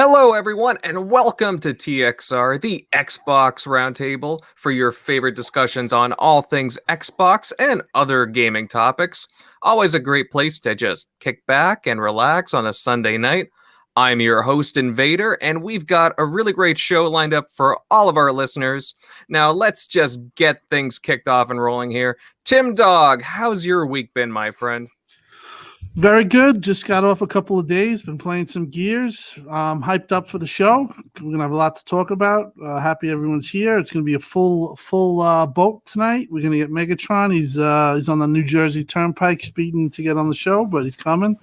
Hello, everyone, and welcome to TXR, the Xbox Roundtable, for your favorite discussions on all things Xbox and other gaming topics. Always a great place to just kick back and relax on a Sunday night. I'm your host, Invader, and we've got a really great show lined up for all of our listeners. Now, let's just get things kicked off and rolling here. Tim Dog, how's your week been, my friend? Very good. Just got off a couple of days. Been playing some Gears. Hyped up for the show. We're gonna have a lot to talk about. Happy everyone's here. It's gonna be a full boat tonight. We're gonna get Megatron. He's on the New Jersey Turnpike, speeding to get on the show, but he's coming.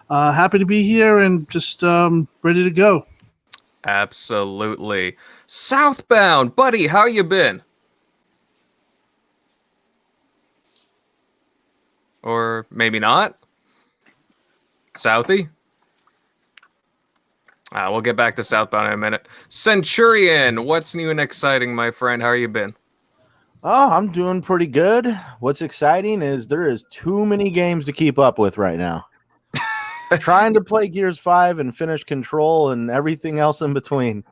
Happy to be here and just ready to go. Absolutely. Southbound, buddy, how you been? Or maybe not. Southie? We'll get back to Southbound in a minute. Centurion, what's new and exciting, my friend? How you been? Oh, I'm doing pretty good. What's exciting is there is too many games to keep up with right now. Trying to play Gears 5 and finish Control and everything else in between.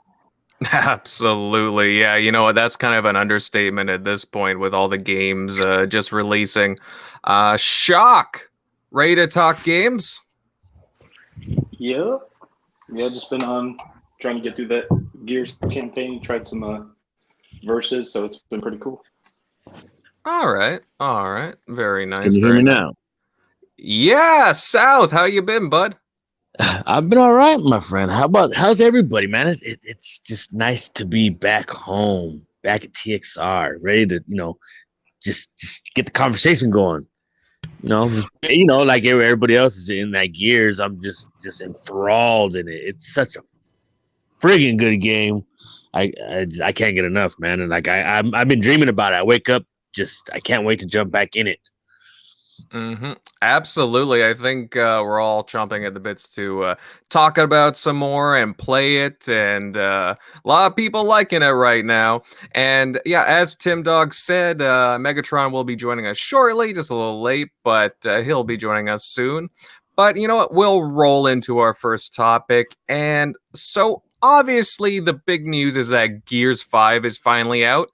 Absolutely. Yeah, you know what? That's kind of an understatement at this point with all the games just releasing. Shock! Ready to talk games? Yeah, just been trying to get through that Gears campaign. Tried some verses, so it's been pretty cool. All right, very nice. Can you hear me now? Yeah, South, how you been, bud? I've been all right, my friend. How's everybody, man? It's just nice to be back home, back at TXR, ready to just get the conversation going. Like everybody else is in that Gears. I'm just enthralled in it. It's such a friggin' good game. I can't get enough, man. And I've been dreaming about it. I wake up, I can't wait to jump back in it. Mm-hmm. Absolutely. I think we're all chomping at the bits to talk about some more and play it, and a lot of people liking it right now. And yeah, as Tim Dog said, Megatron will be joining us shortly, just a little late, but he'll be joining us soon. But you know what? We'll roll into our first topic. And so obviously the big news is that Gears 5 is finally out.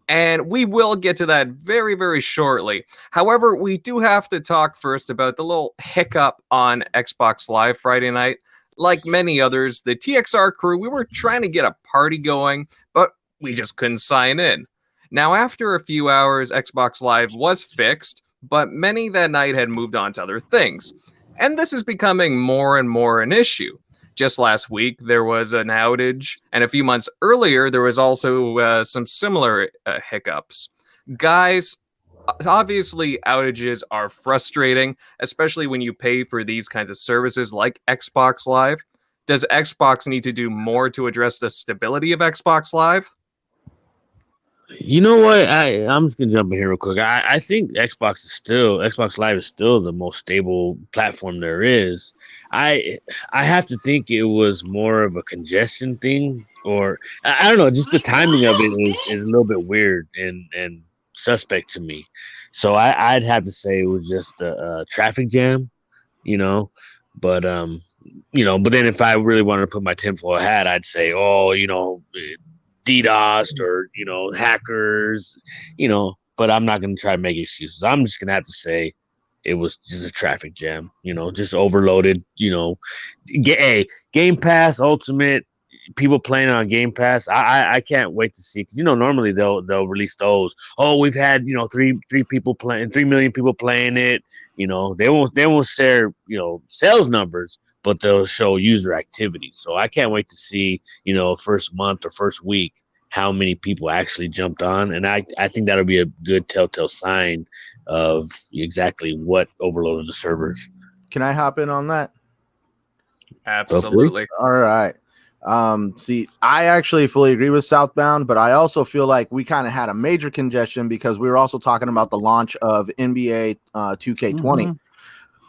And we will get to that very, very shortly. However, we do have to talk first about the little hiccup on Xbox Live Friday night. Like many others, the TXR crew, we were trying to get a party going, but we just couldn't sign in. Now, after a few hours, Xbox Live was fixed, but many that night had moved on to other things. And this is becoming more and more an issue. Just last week, there was an outage, and a few months earlier, there was also some similar hiccups. Guys, obviously, outages are frustrating, especially when you pay for these kinds of services like Xbox Live. Does Xbox need to do more to address the stability of Xbox Live? You know what? I'm just gonna jump in here real quick. I think Xbox Live is still the most stable platform there is. I have to think it was more of a congestion thing, or I don't know. Just the timing of it is a little bit weird and suspect to me. So I'd have to say it was just a traffic jam, But but then if I really wanted to put my tinfoil hat, I'd say, DDoS or hackers, but I'm not going to try to make excuses. I'm just going to have to say it was just a traffic jam, just overloaded, Game Pass Ultimate, people playing on Game Pass. I can't wait to see, because normally they'll release those. Oh, we've had 3 million people playing it. They won't share sales numbers, but they'll show user activity. So I can't wait to see first month or first week how many people actually jumped on, and I think that'll be a good telltale sign of exactly what overloaded the servers. Can I hop in on that? Absolutely. All right. See, I actually fully agree with Southbound, but I also feel like we kind of had a major congestion because we were also talking about the launch of NBA 2K20. Mm-hmm.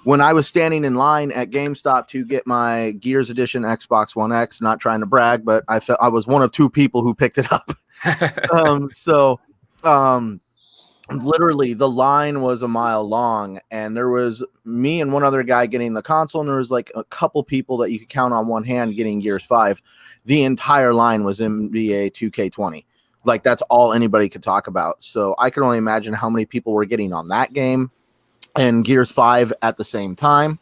When I was standing in line at GameStop to get my Gears Edition Xbox One X, not trying to brag, but I felt I was one of 2 people who picked it up. literally the line was a mile long, and there was me and one other guy getting the console, and there was like a couple people that you could count on one hand getting Gears 5. The entire line was NBA 2K20. Like, that's all anybody could talk about. So I can only imagine how many people were getting on that game and Gears 5 at the same time.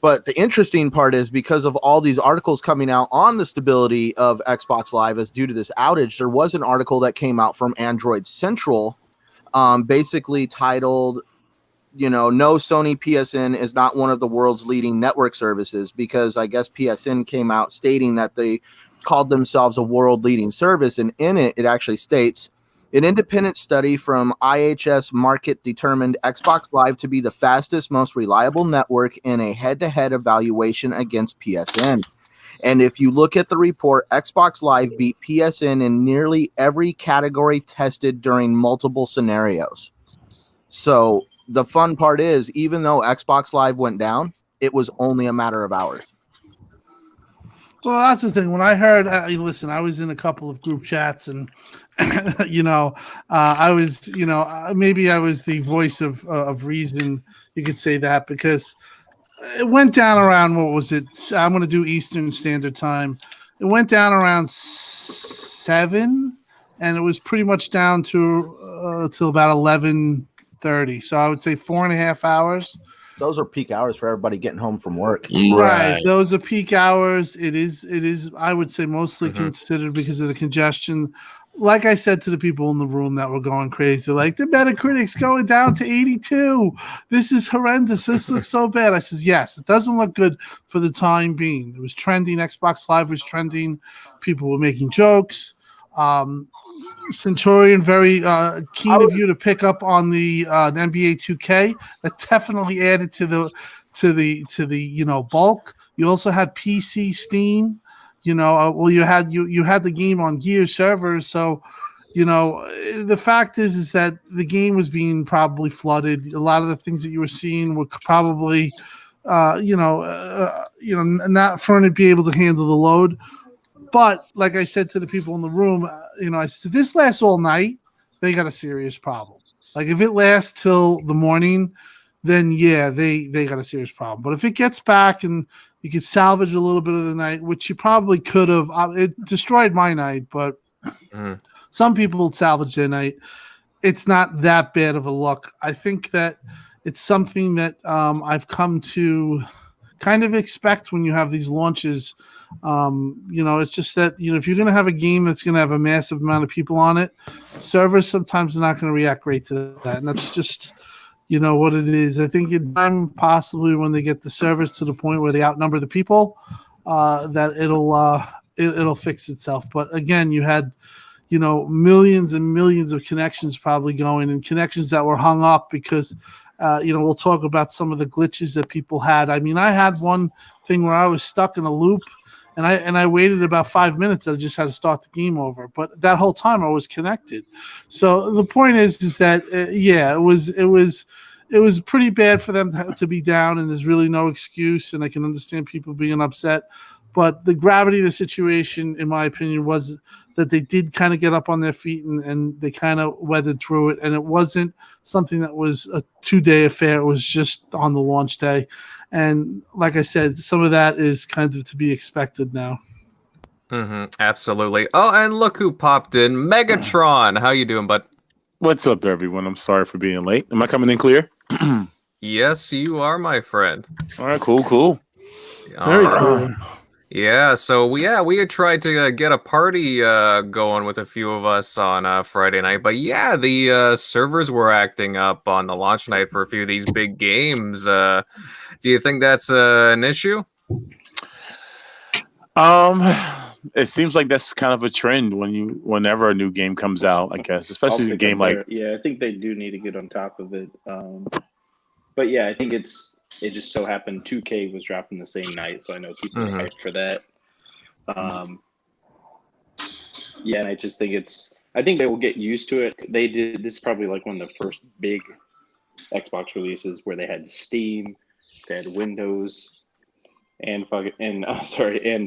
But the interesting part is, because of all these articles coming out on the stability of Xbox Live as due to this outage, there was an article that came out from Android Central, basically titled, no, Sony PSN is not one of the world's leading network services, because I guess PSN came out stating that they called themselves a world leading service. And in it, it actually states, an independent study from IHS Markit determined Xbox Live to be the fastest, most reliable network in a head-to-head evaluation against PSN. And if you look at the report, Xbox Live beat PSN in nearly every category tested during multiple scenarios. So the fun part is, even though Xbox Live went down, it was only a matter of hours. Well, that's the thing. When I heard, listen, I was in a couple of group chats, and I was, maybe I was the voice of reason. You could say that, because it went down around, what was it? I'm going to do Eastern Standard Time. It went down around 7, and it was pretty much down to till about 11:30. So I would say 4.5 hours. Those are peak hours for everybody getting home from work. Right. Those are peak hours. It is, I would say, mostly considered because of the congestion. Like I said to the people in the room that were going crazy, like, the Metacritic's going down to 82. This is horrendous. This looks so bad. I says, yes, it doesn't look good for the time being. It was trending. Xbox Live was trending. People were making jokes. Centurion, very keen of you to pick up on the NBA 2K. That definitely added to the bulk. You also had PC Steam. Well, you had the game on Gears servers. So, the fact is that the game was being probably flooded. A lot of the things that you were seeing were probably, not for it to be able to handle the load. But like I said to the people in the room, I said, if this lasts all night, they got a serious problem. Like, if it lasts till the morning, then yeah, they got a serious problem. But if it gets back and you could salvage a little bit of the night, which you probably could have, it destroyed my night, but some people salvage their night. It's not that bad of a look. I think that it's something that I've come to kind of expect when you have these launches. It's just that, if you're going to have a game that's going to have a massive amount of people on it, servers sometimes are not going to react great to that. And that's just, what it is. I think in time, possibly when they get the servers to the point where they outnumber the people, that it'll fix itself. But again, you had, millions and millions of connections probably going, and connections that were hung up because, we'll talk about some of the glitches that people had. I mean, I had one thing where I was stuck in a loop, and I waited about 5 minutes. I just had to start the game over. But that whole time I was connected. So the point is that it was pretty bad for them to be down, and there's really no excuse. And I can understand people being upset. But the gravity of the situation, in my opinion, was that they did kind of get up on their feet and they kind of weathered through it. And it wasn't something that was a 2-day affair. It was just on the launch day. And like I said, some of that is kind of to be expected now. Absolutely. Oh, and look who popped in. Megatron. How you doing, bud? What's up, everyone? I'm sorry for being late. Am I coming in clear? Yes, you are, my friend. All right, cool. Very cool. Yeah, so we had tried to get a party going with a few of us on Friday night, but yeah, the servers were acting up on the launch night for a few of these big games. Do you think that's an issue? It seems like that's kind of a trend whenever a new game comes out, I guess, especially a game like. Yeah, I think they do need to get on top of it. But yeah, I think it just so happened 2K was dropping the same night, so I know people are hyped for that. Yeah, and I just think I think they will get used to it. This is probably like one of the first big Xbox releases where they had Steam, they had Windows, and Xbox.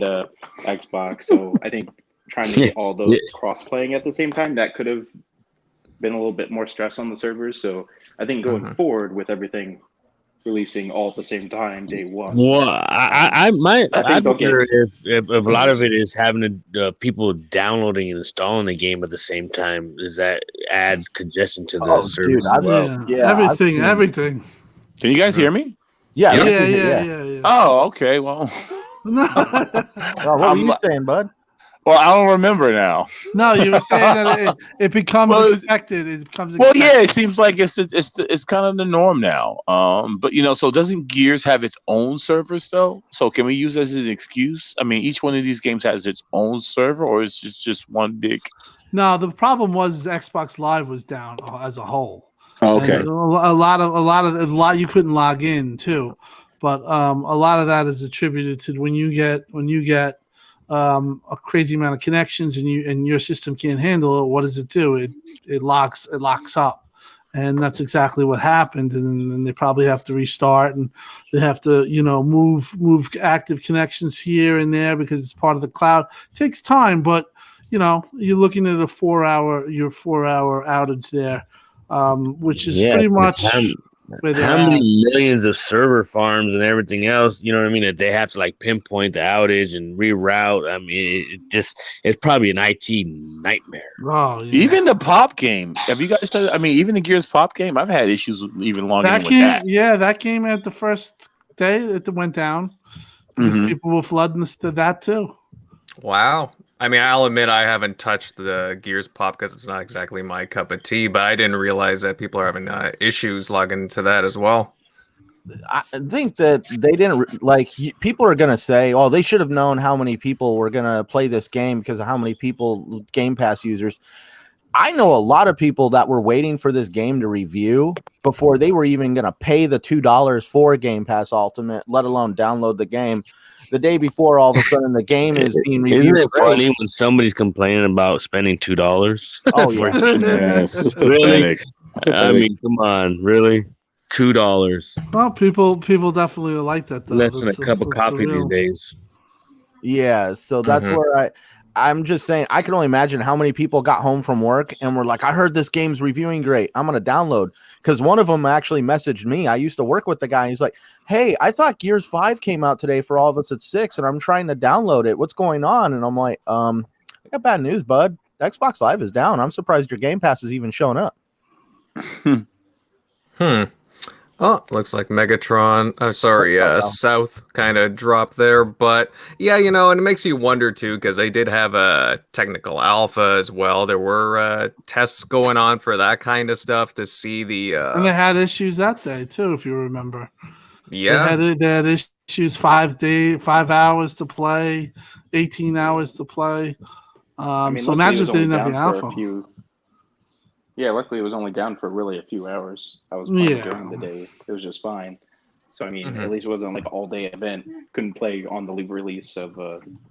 So I think trying to get all those cross playing at the same time, that could have been a little bit more stress on the servers. So I think going forward with everything releasing all at the same time, day one. Well, I think they'll wonder get- if a lot of it is having people downloading and installing the game at the same time. Does that add congestion to the Oh, service? dude, Everything. Can you guys hear me? Yeah, Yeah. we Yeah, can hear- yeah. Oh, okay. Well, Oh, what were you saying, bud? well, I don't remember now. No, you were saying that it becomes Well, expected. It becomes Well, expected. yeah, it seems like it's kind of the norm now. But so doesn't Gears have its own servers though? So can we use it as an excuse? I mean, each one of these games has its own server, or is it just one big? No, the problem was Xbox Live was down as a whole. Okay. And a lot you couldn't log in too, but a lot of that is attributed to when you get a crazy amount of connections and your system can't handle it. What does it do? It locks up, and that's exactly what happened. And then they probably have to restart, and they have to move active connections here and there because it's part of the cloud. It takes time, but you're looking at a 4 hour outage there. Which is pretty much how many millions of server farms and everything else, you know what I mean, that they have to like pinpoint the outage and reroute. I mean, it's probably an IT nightmare. Oh, yeah. Even the pop game. Have you guys played? I mean, even the Gears pop game. I've had issues even longer with that. Yeah, that game at the first day it went down because people were flooding that too. Wow. I mean, I'll admit I haven't touched the Gears Pop because it's not exactly my cup of tea, but I didn't realize that people are having issues logging into that as well. I think that they didn't people are going to say, oh, they should have known how many people were going to play this game because of how many people, Game Pass users. I know a lot of people that were waiting for this game to review before they were even going to pay the $2 for Game Pass Ultimate, let alone download the game. The day before, all of a sudden, the game is being reviewed. Isn't it funny when somebody's complaining about spending $2? Oh, yeah. Yes, it's Really? pathetic. I mean, come on, really? $2. Well, people definitely like that though. Less than a That's cup of that's coffee these real. days. Yeah, so that's where I'm just saying, I can only imagine how many people got home from work and were like, I heard this game's reviewing great. I'm going to download. Because one of them actually messaged me. I used to work with the guy. He's like, hey, I thought Gears 5 came out today for all of us at 6, and I'm trying to download it. What's going on? And I'm like, I got bad news, bud. Xbox Live is down. I'm surprised your Game Pass is even showing up. Oh, looks like Megatron. Oh, sorry, South kind of dropped there. But yeah, and it makes you wonder too, because they did have a technical alpha as well. There were tests going on for that kind of stuff to see the. And they had issues that day too, if you remember. Yeah. They had issues 5 hours to play, 18 hours to play. So imagine if they didn't have the alpha. Yeah, luckily it was only down for really a few hours. I was playing during the Yeah. day. It was just fine. So, I mean, at least it wasn't like an all-day event. Couldn't play on the release of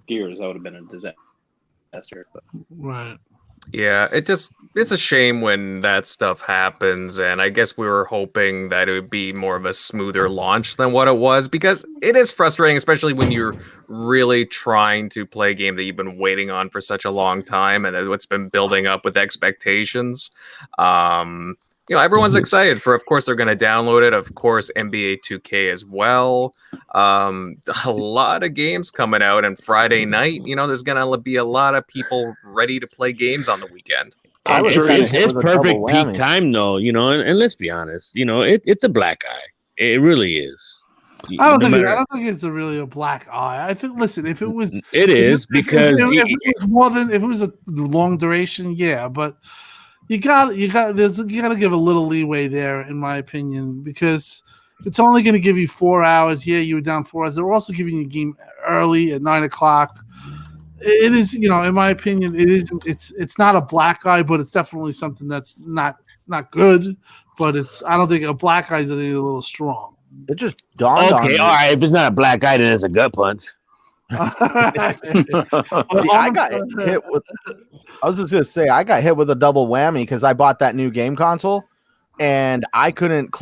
Gears. That would have been a disaster. But. Right. Yeah, it's a shame when that stuff happens, and I guess we were hoping that it would be more of a smoother launch than what it was, because it is frustrating, especially when you're really trying to play a game that you've been waiting on for such a long time, and what's been building up with expectations. Everyone's excited for, of course, they're going to download it. Of course, NBA 2K as well. A lot of games coming out, and Friday night, there's going to be a lot of people ready to play games on the weekend. It's perfect peak time, though, and let's be honest, it's a black eye. It really is. I don't think it's really a black eye. I think, listen, if it was, it is because if it was if it was a long duration, yeah, but. You got to give a little leeway there, in my opinion, because it's only going to give you 4 hours. Yeah, you were down 4 hours. They're also giving you a game early at 9:00. It is, in my opinion, it is. It's not a black eye, but it's definitely something that's not good. But I don't think a black eye is a little strong. It just dawned on me. All right. If it's not a black eye, then it's a gut punch. I got hit with. I was just gonna say I got hit with a double whammy because I bought that new game console, and I couldn't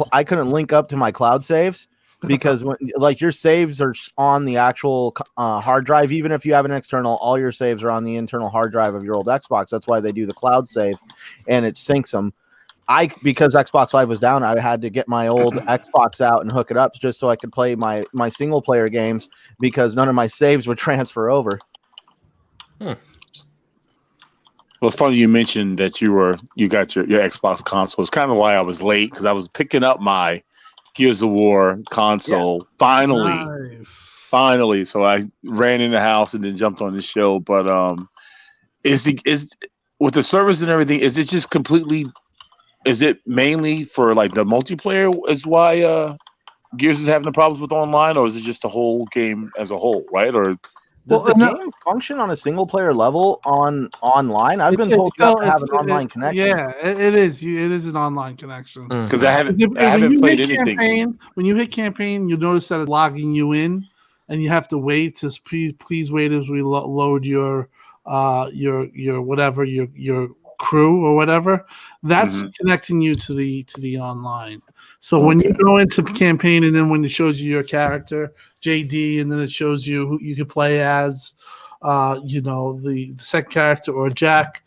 link up to my cloud saves. because when like your saves are on the actual hard drive, even if you have an external, all your saves are on the internal hard drive of your old Xbox. That's why they do the cloud save, and it syncs them. Because Xbox Live was down, I had to get my old Xbox out and hook it up just so I could play my single player games because none of my saves would transfer over. Well, it's funny you mentioned that you got your Xbox console. It's kind of why I was late, because I was picking up my Gears of War console finally. So I ran in the house and then jumped on the show. But is with the servers and everything, is it just completely? Is it mainly for like the multiplayer is why Gears is having the problems with online, or is it just the whole game as a whole, right? Or does the game function on a single player level online? I've been told not to have an online connection. Yeah, it is. It is an online connection. Because I haven't played anything. When you hit campaign, you'll notice that it's logging you in, and you have to wait. It says please wait as we load your whatever your crew or whatever. That's connecting you to the online. So when you go into the campaign, and then when it shows you your character JD, and then it shows you who you could play as, the second character or Jack,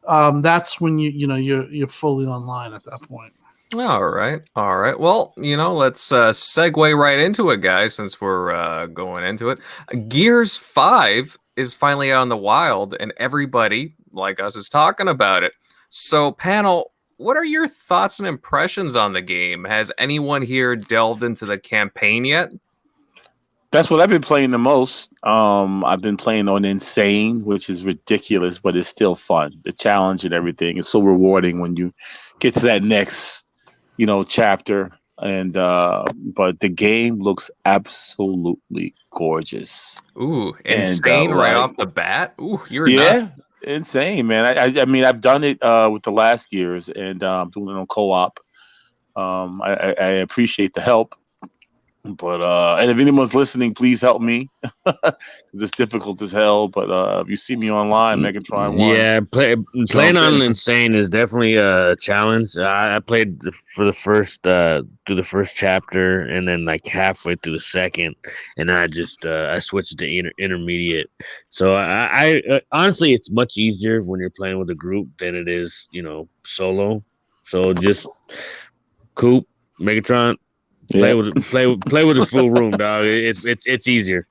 that's when you're fully online at that point. All right. Well, let's segue right into it, guys, since we're going into it. Gears 5 is finally out in the wild, and everybody like us is talking about it. So, panel, what are your thoughts and impressions on the game? Has anyone here delved into the campaign yet? That's what I've been playing the most. I've been playing on Insane, which is ridiculous, but it's still fun. The challenge and everything is so rewarding when you get to that next, chapter. And but the game looks absolutely gorgeous. Ooh, Insane right off the bat. Ooh, you're nuts. Insane, man. I mean, I've done it with the last Gears, and I'm doing it on co-op. I appreciate the help, but and if anyone's listening, please help me because it's difficult as hell. But if you see me online, Megatron 1. Yeah, playing on Insane is definitely a challenge. I played for the first through the first chapter, and then like halfway through the second, and I just I switched to intermediate. So I honestly, it's much easier when you're playing with a group than it is solo. So just Coop, Megatron. Play with the full room, dog. It's easier.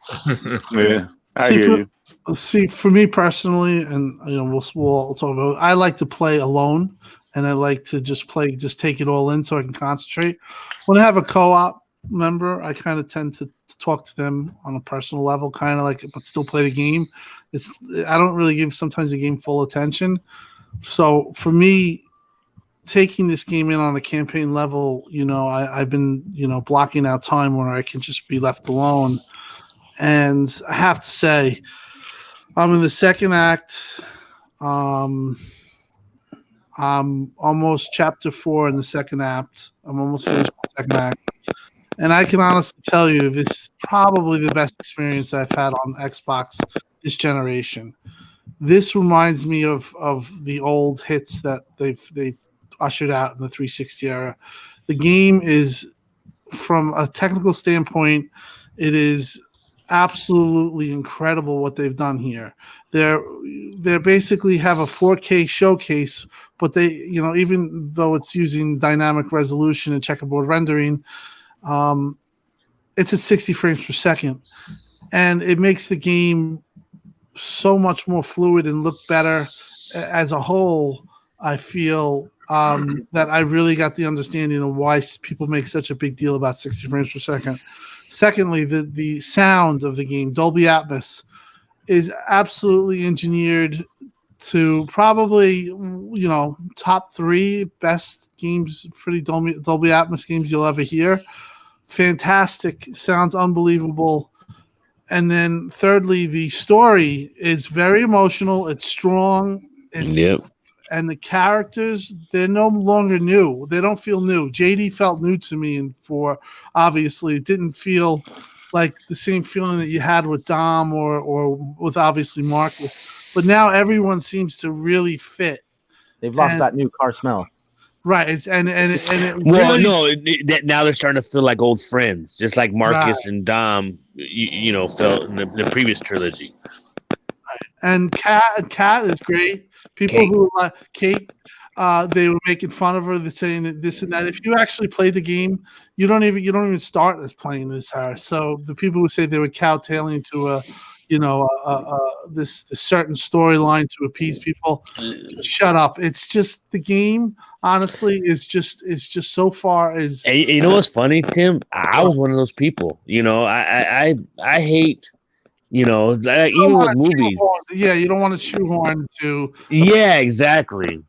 Yeah, I hear you. See, for me personally, and we'll talk about. I like to play alone, and I like to just take it all in so I can concentrate. When I have a co-op member, I kind of tend to talk to them on a personal level, kind of like, but still play the game. I don't really give sometimes the game full attention. So for me, taking this game in on a campaign level, I've been, blocking out time where I can just be left alone. And I have to say, I'm in the second act. I'm almost chapter 4 in the second act. I'm almost finished the second act. And I can honestly tell you, this is probably the best experience I've had on Xbox this generation. This reminds me of the old hits that they ushered out in the 360 era. The game is, from a technical standpoint, it is absolutely incredible what they've done here. They basically have a 4K showcase, but they, even though it's using dynamic resolution and checkerboard rendering, it's at 60 frames per second, and it makes the game so much more fluid and look better as a whole. I feel that I really got the understanding of why people make such a big deal about 60 frames per second. Secondly, the sound of the game, Dolby Atmos, is absolutely engineered to probably, top 3 best games, pretty Dolby Atmos games you'll ever hear. Fantastic, sounds unbelievable. And then thirdly, the story is very emotional. It's strong. And the characters, they're no longer new. They don't feel new. JD felt new to me, and obviously it didn't feel like the same feeling that you had with Dom or with obviously Mark. But now everyone seems to really fit. They've lost that new car smell. Right. And it Well, really no, now they're starting to feel like old friends, just like right. Marcus and Dom, felt in the previous trilogy. And Kat is great. People Kate. who Kate, they were making fun of her. They're saying that this and that. If you actually play the game, you don't even start as playing as her. So the people who say they were cowtailing to this certain storyline to appease people, just shut up. It's just the game. Honestly, is just so far as And you know what's funny, Tim? I was one of those people. I hate. Like, you don't even want with to movies. yeah, you don't want to shoehorn to. Yeah, exactly.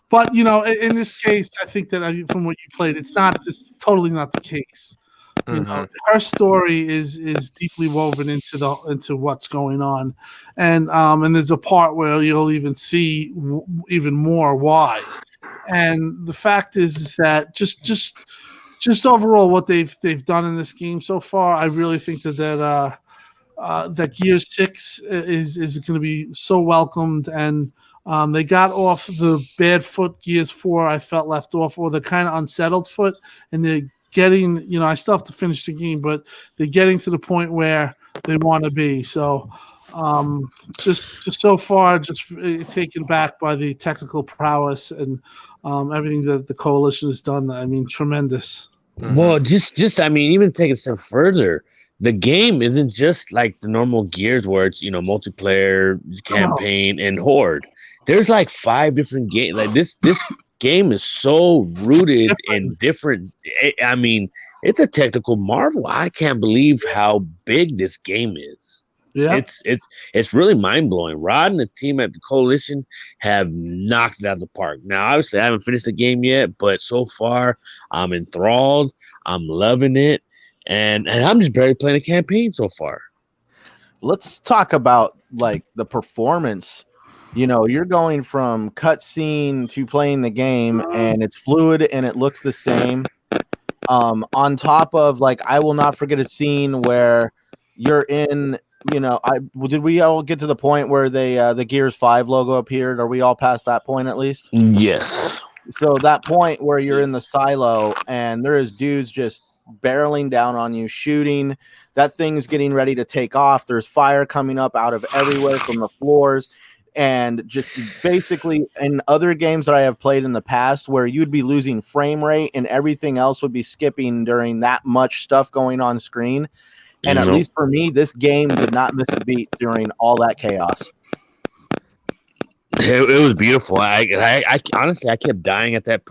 But in this case, I think that from what you played, it's totally not the case. Mhm. Her story is deeply woven into what's going on, and there's a part where you'll even see even more why. And the fact is that just overall what they've done in this game so far, I really think that Gears 6 is going to be so welcomed, and they got off the bad foot Gears 4 I felt left off, or the kind of unsettled foot, and they're getting, I still have to finish the game, but they're getting to the point where they want to be. So just so far, just taken back by the technical prowess and everything that the coalition has done. I mean, tremendous. Well, just I mean, even take it a step further, the game isn't just like the normal Gears where it's multiplayer, Oh, campaign, and horde. There's like 5 different games. Like this game is so rooted in different. I mean, it's a technical marvel. I can't believe how big this game is. yeah. It's really mind blowing. Rod and the team at the Coalition have knocked it out of the park. Now, obviously, I haven't finished the game yet, but so far, I'm enthralled. I'm loving it, and I'm just barely playing the campaign so far. Let's talk about like the performance. You're going from cutscene to playing the game, and it's fluid and it looks the same. On top of, like, I will not forget a scene where you're in. Did we all get to the point where the Gears 5 logo appeared? Are we all past that point at least? Yes. So that point where you're in the silo and there is dudes just barreling down on you, shooting. That thing's getting ready to take off. There's fire coming up out of everywhere from the floors. And just basically in other games that I have played in the past where you'd be losing frame rate and everything else would be skipping during that much stuff going on screen. And at least for me, this game did not miss a beat during all that chaos. It was beautiful. I honestly I kept dying at that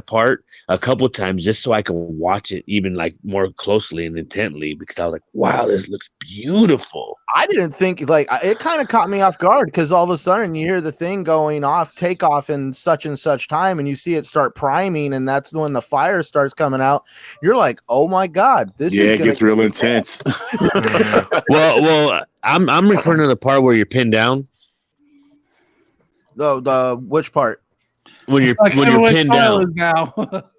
part a couple of times just so I could watch it even like more closely and intently because I was like, wow, this looks beautiful. I didn't think it kind of caught me off guard because all of a sudden you hear the thing going off, takeoff in such and such time, and you see it start priming, and that's when the fire starts coming out. You're like, oh my god, this is it gets real intense. Well, I'm referring to the part where you're pinned down. The which part? When you're pinned down. Now.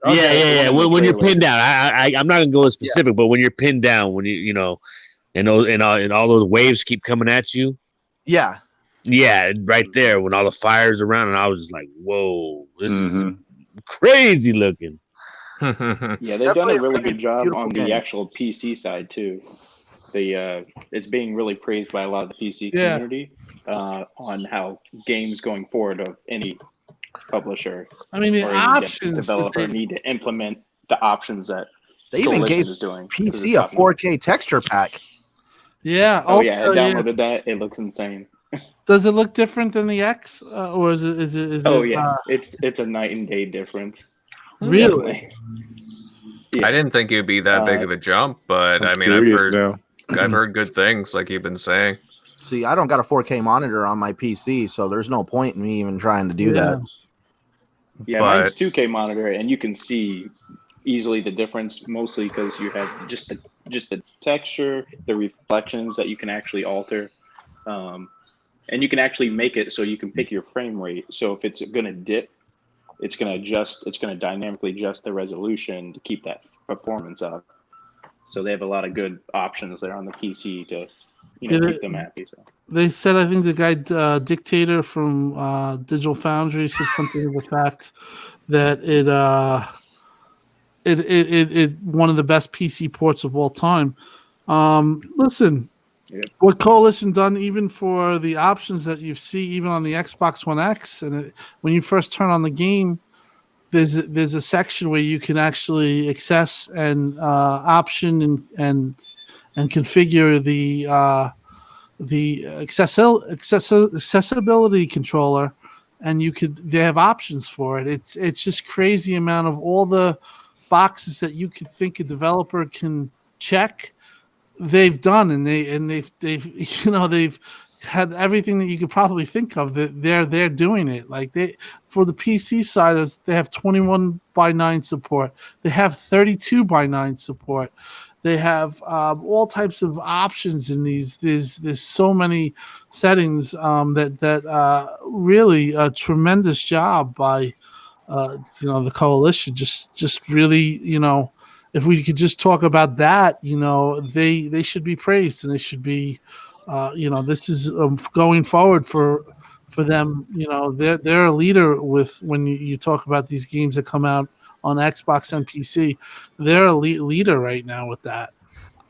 Yeah. When you're pinned down, I'm not gonna go specific, but when you're pinned down, when and all those waves keep coming at you. Yeah, right there when all the fires around, and I was just like, whoa, this is crazy looking. Yeah, they've done a really good job on the actual PC side too. It's being really praised by a lot of the PC community on how games going forward of any publisher or any developer need to implement the options that they even gave is doing. PC a 4K texture pack. Yeah. Oh yeah, I downloaded that. It looks insane. Does it look different than the X, or is it? Oh yeah, it's a night and day difference. Really? Yeah. I didn't think it'd be that big of a jump, but I mean, I've heard good things, like you've been saying. See, I don't got a 4K monitor on my PC, so there's no point in me even trying to do that. Yeah, mine's 2K monitor, and you can see easily the difference, mostly because you have just the texture, the reflections that you can actually alter, and you can actually make it so you can pick your frame rate. So if it's going to dip, it's going to dynamically adjust the resolution to keep that performance up. So they have a lot of good options there on the PC to keep them happy. So They said, I think the guy Dictator from Digital Foundry said something to the fact that it one of the best PC ports of all time. Listen, Yep. what Coalition done even for the options that you see even on the Xbox One X, and when you first turn on the game, there's a section where you can actually access and option and configure the accessibility controller, and they have options for it. It's just crazy amount of all the boxes that you could think a developer can check. They've done, and they've they've had everything that you could probably think of. That they're doing it. Like for the PC side, they have 21:9 support. They have 32:9 support. They have all types of options in these. There's so many settings that really a tremendous job by the coalition. Just really, if we could just talk about that, they should be praised, and they should be, this is going forward for them. They're a leader with when you talk about these games that come out on Xbox and PC. They're a leader right now with that.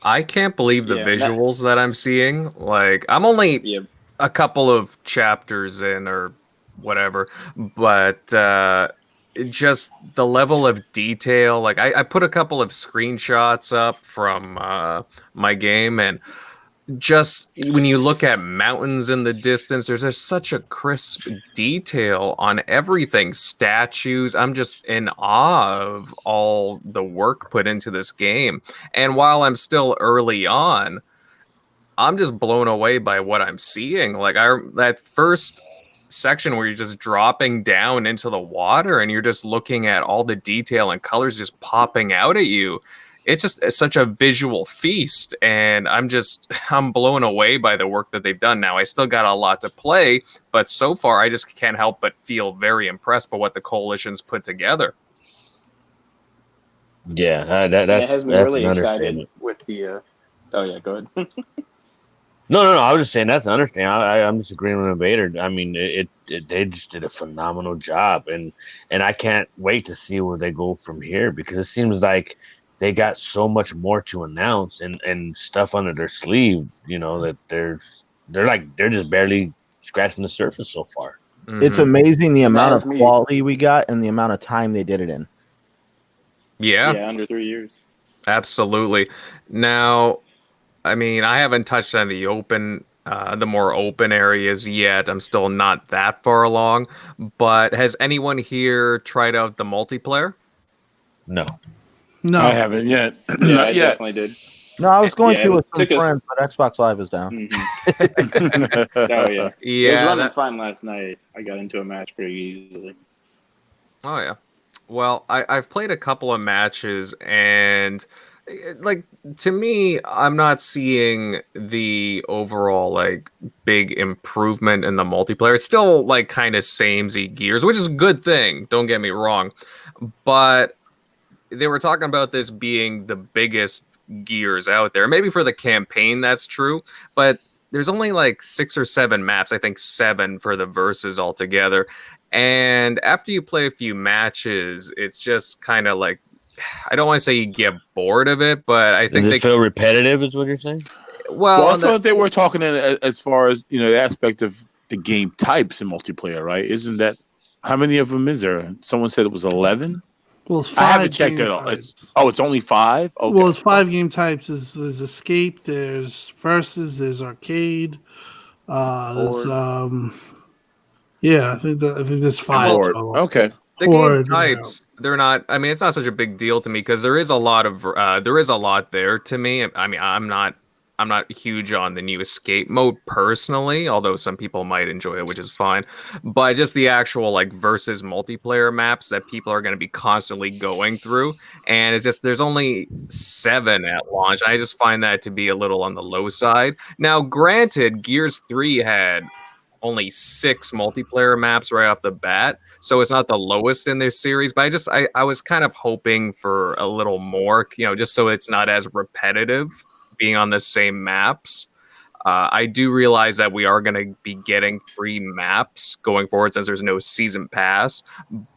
I can't believe the visuals that I'm seeing. Like, I'm only a couple of chapters in or whatever, but just the level of detail. Like, I put a couple of screenshots up from my game, and just when you look at mountains in the distance, there's just such a crisp detail on everything. Statues. I'm just in awe of all the work put into this game. And while I'm still early on, I'm just blown away by what I'm seeing. Like that first section where you're just dropping down into the water and you're just looking at all the detail and colors just popping out at you. It's such a visual feast, and I'm blown away by the work that they've done. Now, I still got a lot to play, but so far I just can't help but feel very impressed by what the coalition's put together. Yeah, that's has me really excited with the. Oh yeah, go ahead. No. I was just saying that's an understatement. I'm just agreeing with Invader. I mean, they just did a phenomenal job, and I can't wait to see where they go from here, because it seems like they got so much more to announce and stuff under their sleeve. That they're just barely scratching the surface so far. Mm-hmm. It's amazing the amount of quality we got and the amount of time they did it in. Yeah, under 3 years. Absolutely. Now, I mean, I haven't touched on the more open areas yet. I'm still not that far along. But has anyone here tried out the multiplayer? No, I haven't yet. Yeah, Not I yet. definitely did. No, I was going to with some friends, but Xbox Live is down. Mm-hmm. Oh yeah, yeah. It was running fine last night. I got into a match pretty easily. Oh yeah. Well, I've played a couple of matches, and like, to me, I'm not seeing the overall like big improvement in the multiplayer. It's still like kind of samey Gears, which is a good thing. Don't get me wrong, but they were talking about this being the biggest Gears out there. Maybe for the campaign, that's true, but there's only like 6 or 7 maps. I think 7 for the verses altogether. And after you play a few matches, it's just kind of like, I don't want to say you get bored of it, but I think does it feel repetitive, is what you're saying? Well, I thought they were talking as far as the aspect of the game types in multiplayer, right? Isn't that how many of them is there? Someone said it was 11. Well, it's 5. I haven't checked it all. It's only 5. Okay. Well, it's 5 game types. There's escape, there's versus, there's arcade, there's I think there's 5. Okay. The game types, they're not. I mean, it's not such a big deal to me because there is a lot there to me. I mean, I'm not huge on the new escape mode personally, although some people might enjoy it, which is fine. But just the actual like versus multiplayer maps that people are going to be constantly going through, and it's just there's only 7 at launch. I just find that to be a little on the low side. Now, granted, Gears 3 had only 6 multiplayer maps right off the bat, so it's not the lowest in this series, but I was kind of hoping for a little more, just so it's not as repetitive being on the same maps. I do realize that we are going to be getting free maps going forward since there's no season pass,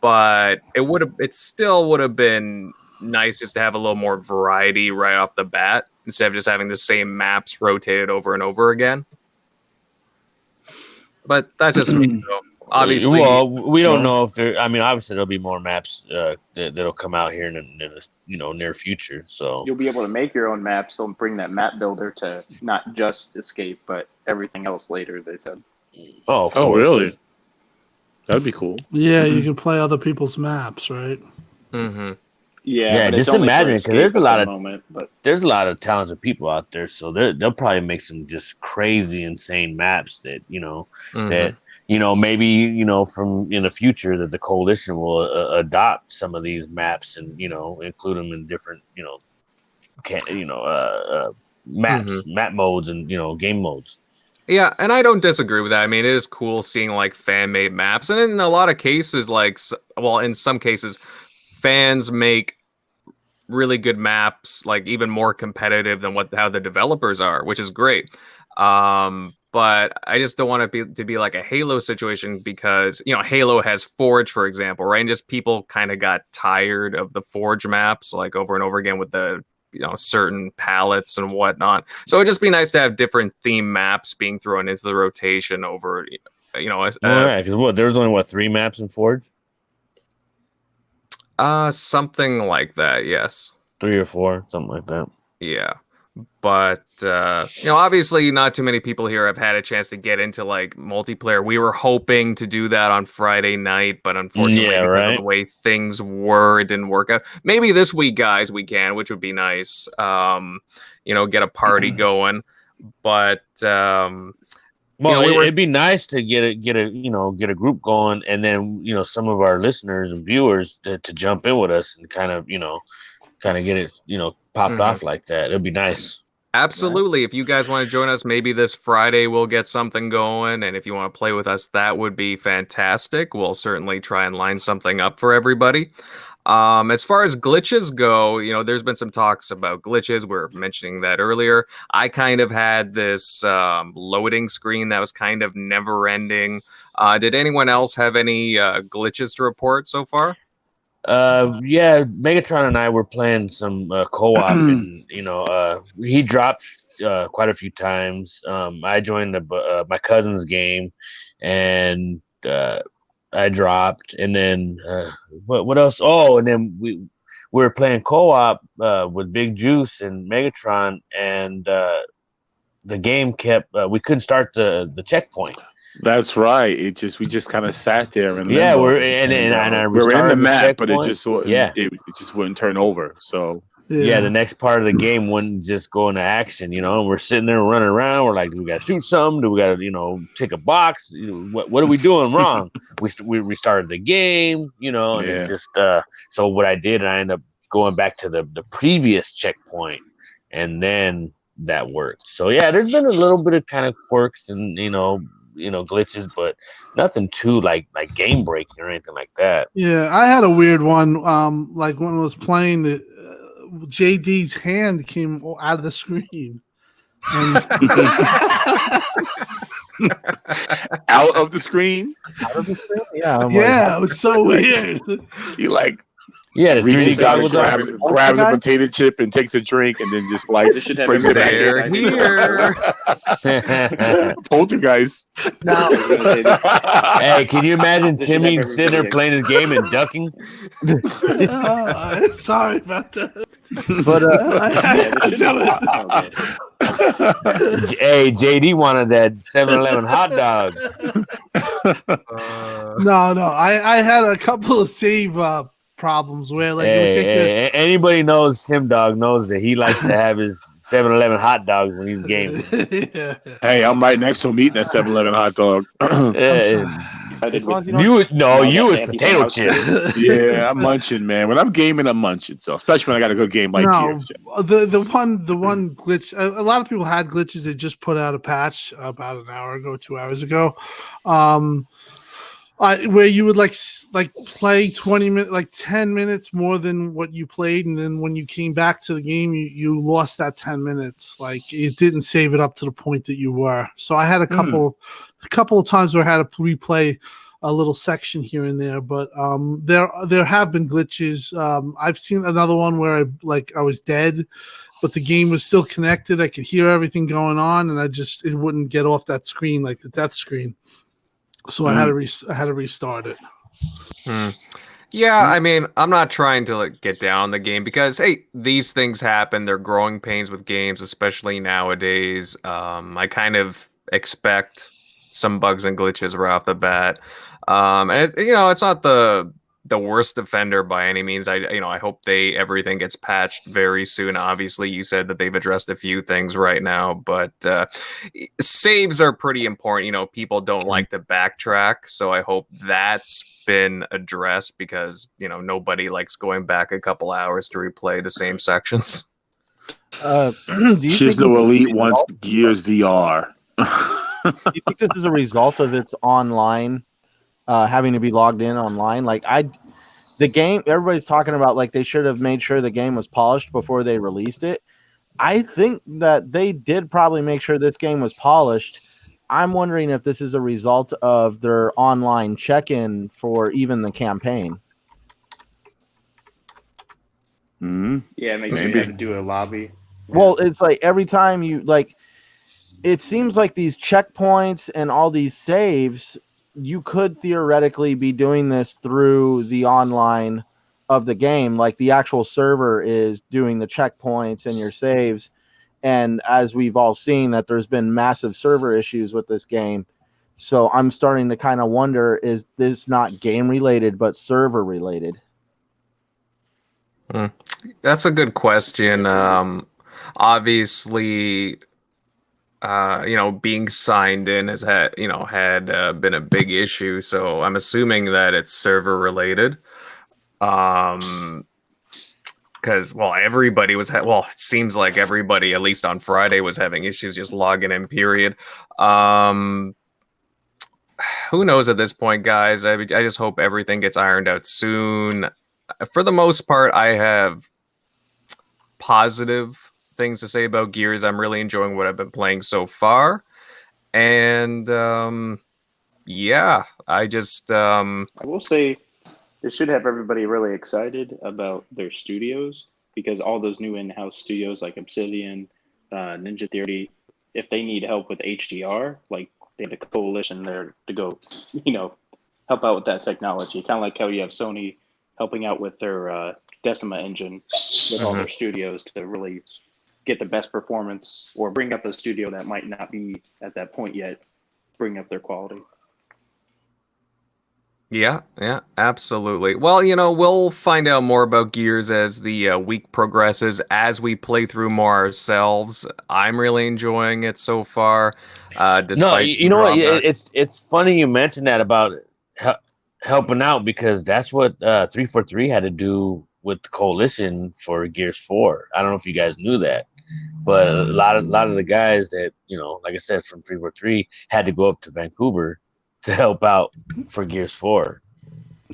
but it still would have been nice just to have a little more variety right off the bat instead of just having the same maps rotated over and over again. But that's just me. So obviously, well, we don't know if there. I mean, obviously there'll be more maps that'll come out here in the near future. So You'll be able to make your own maps. They'll bring that map builder to not just Escape, but everything else later. They said. of course. really? That'd be cool. Yeah, you can play other people's maps, right? mm-hmm. Yeah, but it's just only for imagine, 'cause Escape there's a at lot the of- moment, but There's a lot of talented people out there, so they'll probably make some just crazy, insane maps that that maybe from in the future that the coalition will adopt some of these maps and include them in different maps, map modes and game modes. Yeah, and I don't disagree with that. I mean, it is cool seeing like fan-made maps, and in a lot of cases, in some cases, fans make really good maps, like even more competitive than how the developers are, which is great. But I just don't want it to be like a Halo situation because Halo has Forge, for example, right? And just people kind of got tired of the Forge maps, like over and over again with the certain palettes and whatnot. So it'd just be nice to have different theme maps being thrown into the rotation over, Because there's only 3 maps in Forge, something like that. Yes. 3 or 4, something like that. Yeah. But obviously not too many people here have had a chance to get into like multiplayer. We were hoping to do that on Friday night, but unfortunately because of the way things were, it didn't work out. Maybe this week, guys, we can, which would be nice. Get a party going. But it'd be nice to get a group going, and then some of our listeners and viewers to jump in with us and kind of get it popped off like that. It'd be nice. Absolutely. If you guys want to join us, maybe this Friday we'll get something going, and if you want to play with us, that would be fantastic. We'll certainly try and line something up for everybody. As far as glitches go, there's been some talks about glitches. We were mentioning that earlier. I kind of had this loading screen that was kind of never ending. Did anyone else have any glitches to report so far? Yeah, Megatron and I were playing some co-op, and he dropped quite a few times. I joined my cousin's game, and I dropped, and then what else? Oh, and then we were playing co-op with Big Juice and Megatron, and the game kept we couldn't start the checkpoint. That's right. We just kind of sat there and we're in the map, but it just wouldn't turn over. So the next part of the game wouldn't just go into action, and we're sitting there running around. We're like, do we got to shoot something? Do we got to tick a box? What are we doing wrong? we restarted the game, and it just so what I did, I ended up going back to the previous checkpoint, and then that worked. So there's been a little bit of kind of quirks and glitches, but nothing too like game breaking or anything like that. Yeah, I had a weird one. Like when I was playing, the JD's hand came out of the screen. And out of the screen? Out of the screen? Yeah. Yeah, it was so weird. He like the reaches 3D out and goggles grabs a potato chip and takes a drink and then just like brings it back here. Poltergeist. Now, Hey, can you imagine Timmy sitting there playing his game and ducking? Sorry about that. but I tell it. Hey, JD wanted that 7-Eleven hot dog. No, I had a couple of save problems where like it would take anybody knows Tim Dog knows that he likes to have his 7-Eleven hot dogs when he's gaming. Yeah. Hey, I'm right next to him eating that 7-Eleven hot dog. You was potato chip. Yeah, I'm munching, man. When I'm gaming, I'm munching. So especially when I got a good game like Gears. The one glitch. A lot of people had glitches. They just put out a patch about an hour ago, 2 hours ago. Where you would like play 20 minutes, like 10 minutes more than what you played, and then when you came back to the game, you lost that 10 minutes. Like it didn't save it up to the point that you were. So I had a couple of times where I had to replay a little section here and there, but there have been glitches. I've seen another one where I was dead, but the game was still connected. I could hear everything going on, and it wouldn't get off that screen, like the death screen. So I had to restart it. Yeah, I mean, I'm not trying to get down on the game because hey, these things happen. They're growing pains with games, especially nowadays. I kind of expect some bugs and glitches right off the bat. And it's not the worst offender by any means. I hope everything gets patched very soon. Obviously, you said that they've addressed a few things right now, but saves are pretty important. People don't like to backtrack, so I hope that's been addressed because nobody likes going back a couple hours to replay the same sections. Do you think Shizu Elite wants Gears VR. Do you think this is a result of its online having to be logged in online? The game, everybody's talking about like they should have made sure the game was polished before they released it. I think that they did probably make sure this game was polished. I'm wondering if this is a result of their online check-in for even the campaign. Yeah, make sure you have to do a lobby. Well, it's like every time it seems like these checkpoints and all these saves, you could theoretically be doing this through the online of the game. Like the actual server is doing the checkpoints and your saves. And as we've all seen that there's been massive server issues with this game. So I'm starting to kind of wonder, is this not game related, but server related? That's a good question. Obviously, being signed in has had been a big issue. So I'm assuming that it's server related. Because everybody was it seems like everybody, at least on Friday, was having issues just logging in. Period. Who knows at this point, guys? I just hope everything gets ironed out soon. For the most part, I have positive things to say about Gears. I'm really enjoying what I've been playing so far, and I just I will say it should have everybody really excited about their studios because all those new in-house studios like Obsidian, Ninja Theory, if they need help with HDR, like they have the coalition there to go, help out with that technology. Kind of like how you have Sony helping out with their Decima engine with all their studios to really get the best performance or bring up a studio that might not be at that point yet, bring up their quality. Yeah, absolutely. Well, we'll find out more about Gears as the week progresses, as we play through more ourselves. I'm really enjoying it so far. Despite you know what? It's funny you mentioned that about helping out because that's what 343 had to do with the coalition for Gears 4. I don't know if you guys knew that, but a lot of the guys that like I said, from 343 had to go up to Vancouver to help out for Gears 4.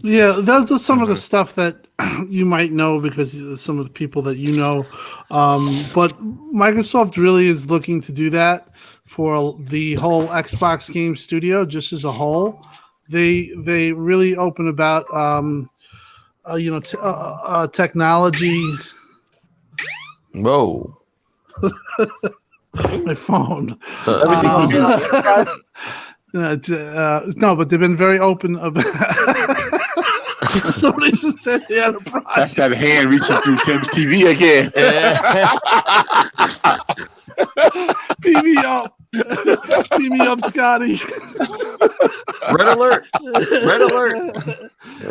Yeah, that's some of the stuff that you might know because some of the people that you know. But Microsoft really is looking to do that for the whole Xbox game studio, just as a whole. They really open about technology. Whoa. My phone. No, but they've been very open about. Somebody just said he had a prize. That's that hand reaching through Tim's TV again. Beam me up. Beam me up, Scotty. Red alert! Red alert!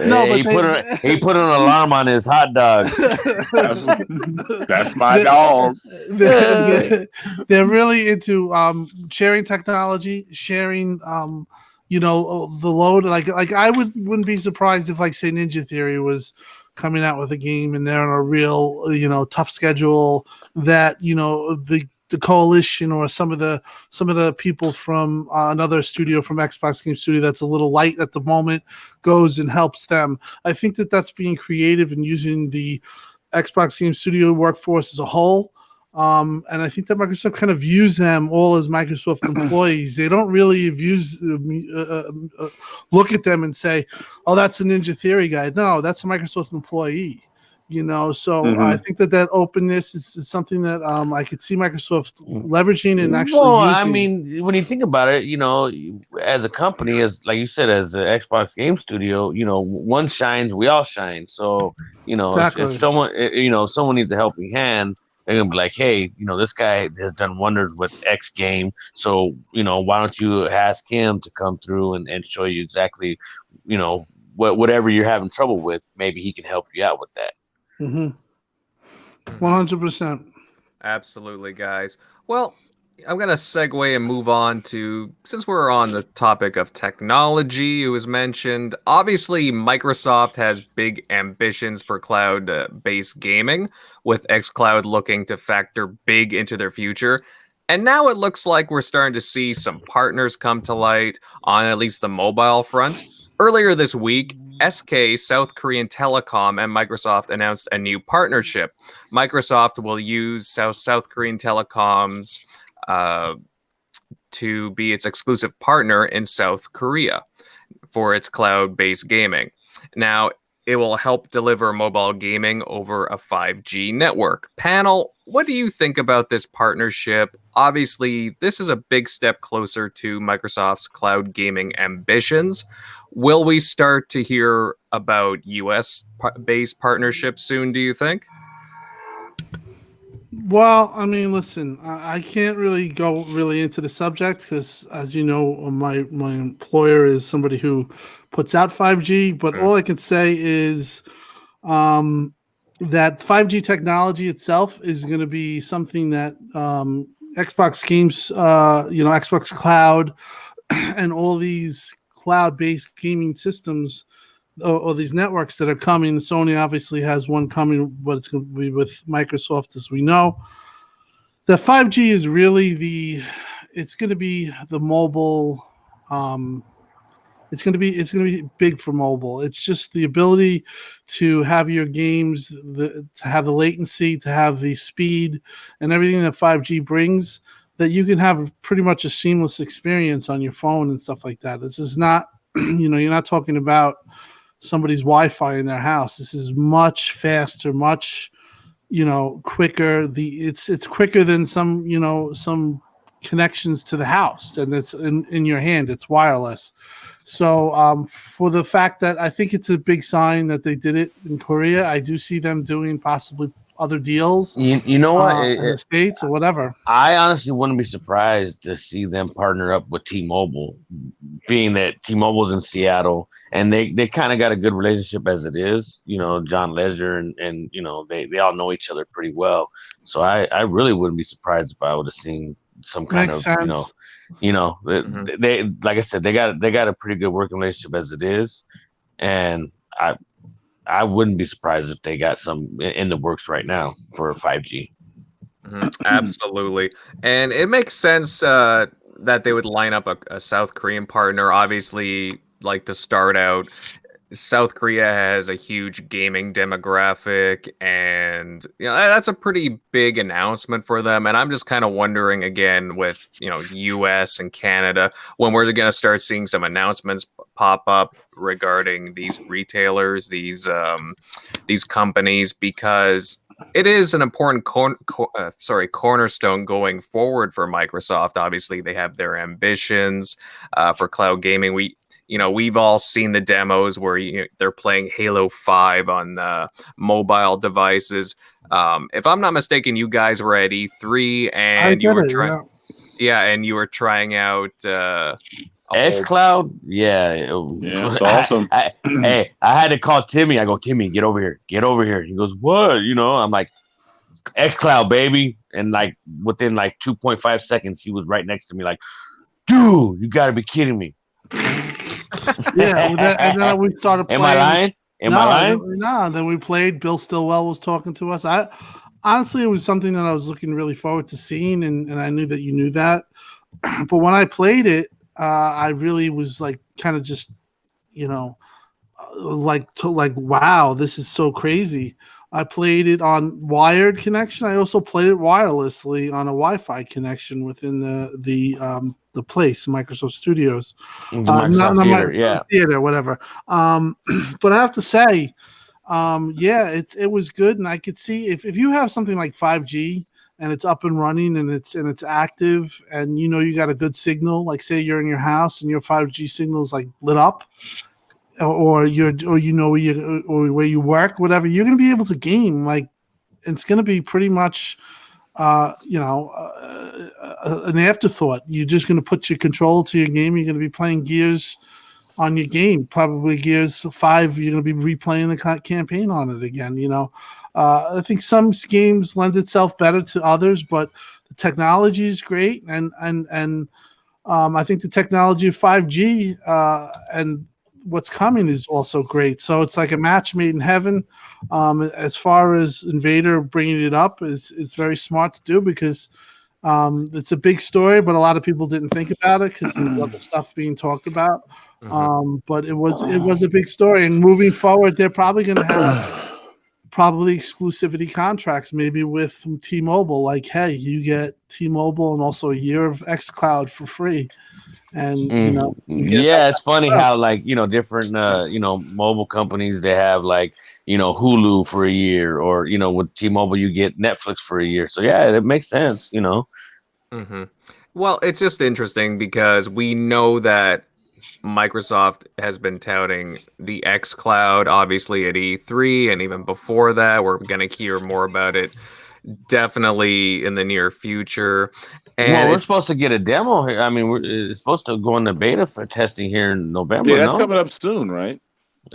No, he put an alarm on his hot dog. That's my dog. They're really into sharing technology, sharing the load. Like I wouldn't be surprised if, like, say, Ninja Theory was coming out with a game and they're on a real tough schedule that the coalition or some of the people from another studio from Xbox Game Studio that's a little light at the moment goes and helps them. I think that's being creative and using the Xbox Game Studio workforce as a whole. And I think that Microsoft kind of views them all as Microsoft employees. They don't really look at them and say, "Oh, that's a Ninja Theory guy." No, that's a Microsoft employee. So I think that openness is something that I could see Microsoft leveraging and actually Well, using. I mean, when you think about it, as a company, as like you said, as an Xbox Game Studio, one shines, we all shine. So, Exactly. if someone needs a helping hand, they're gonna be like, hey, this guy has done wonders with X game. So, why don't you ask him to come through and show you exactly, whatever you're having trouble with, maybe he can help you out with that. 100%. Absolutely, guys. Well, I'm going to segue and move on to, since we're on the topic of technology, it was mentioned, obviously Microsoft has big ambitions for cloud-based gaming, with xCloud looking to factor big into their future. And now it looks like we're starting to see some partners come to light on at least the mobile front. Earlier this week, SK, South Korean Telecom, and Microsoft announced a new partnership. Microsoft will use South Korean Telecom's to be its exclusive partner in South Korea for its cloud-based gaming. Now, it will help deliver mobile gaming over a 5G network. Panel, what do you think about this partnership? Obviously, this is a big step closer to Microsoft's cloud gaming ambitions. Will we start to hear about US-based partnerships soon, do you think? Well, I mean, listen, I can't really go into the subject because, as you know, my employer is somebody who puts out 5G. But all I can say is that 5G technology itself is going to be something that Xbox games, Xbox Cloud, and all these cloud-based gaming systems or these networks that are coming. Sony obviously has one coming, but it's going to be with Microsoft, as we know. The 5G is really it's going to be the mobile. It's going to be big for mobile. It's just the ability to have your games, to have the latency, to have the speed, and everything that 5G brings. That you can have pretty much a seamless experience on your phone and stuff like that. This is not, you're not talking about somebody's Wi-Fi in their house. This is much faster, much, quicker. It's quicker than some connections to the house, and it's in your hand. It's wireless. So for the fact that I think it's a big sign that they did it in Korea, I do see them doing possibly other deals. You know what? In the States or whatever. I honestly wouldn't be surprised to see them partner up with T-Mobile, being that T-Mobile's in Seattle and they kind of got a good relationship as it is. John Lesnar and they all know each other pretty well. So I really wouldn't be surprised if I would have seen some kind Makes of sense. they like I said, they got a pretty good working relationship as it is, and I wouldn't be surprised if they got some in the works right now for 5G. Absolutely. And it makes sense that they would line up a South Korean partner. Obviously, like to start out, South Korea has a huge gaming demographic, and that's a pretty big announcement for them. And I'm just kind of wondering again with US and Canada when we're going to start seeing some announcements pop up regarding these retailers, these companies, because it is an important cornerstone going forward for Microsoft. Obviously, they have their ambitions for cloud gaming. We've all seen the demos where they're playing Halo 5 on mobile devices. If I'm not mistaken, you guys were at E3 and you were trying, and you were trying out xCloud. Yeah, it's awesome. I had to call Timmy. I go, Timmy, get over here. He goes, what? I'm like, xCloud, baby. And like within like 2.5 seconds, he was right next to me, like, dude, you got to be kidding me. And then we started playing. Am I lying? No, then we played. Bill Stillwell was talking to us. honestly, it was something that I was looking really forward to seeing, and I knew that you knew that. But when I played it, I really was like kind of just, you know, like wow, this is so crazy. I played it on wired connection. I also played it wirelessly on a Wi-Fi connection within the place, Microsoft Studios, The Microsoft not my Theater, yeah. theater, whatever. But I have to say, yeah, it was good, and I could see if you have something like 5G and it's up and running and it's active, and you know you got a good signal, like say you're in your house and your 5G signal is like lit up, or you know where you work, whatever, you're gonna be able to game like it's gonna be pretty much an afterthought. You're just gonna put your control to your game. You're gonna be playing Gears on your game, probably Gears 5. You're going to be replaying the campaign on it again. I think some games lend itself better to others, but the technology is great, and I think the technology of 5G and what's coming is also great. So it's like a match made in heaven. As far as Invader bringing it up, it's very smart to do because it's a big story, but a lot of people didn't think about it because there's other stuff being talked about. But it was a big story, and moving forward, they're probably going to have exclusivity contracts, maybe with T-Mobile. Like, hey, you get T-Mobile and also a year of xCloud for free, and you get that. Yeah, it's funny how like different mobile companies they have like Hulu for a year, or with T-Mobile you get Netflix for a year. So yeah, it makes sense. Mm-hmm. Well, it's just interesting because we know that Microsoft has been touting the X Cloud, obviously at E3, and even before that. We're going to hear more about it definitely in the near future. Well, And we're it's supposed to get a demo here. I mean, it's supposed to go into beta for testing here in November. Yeah, that's No, coming up soon, right?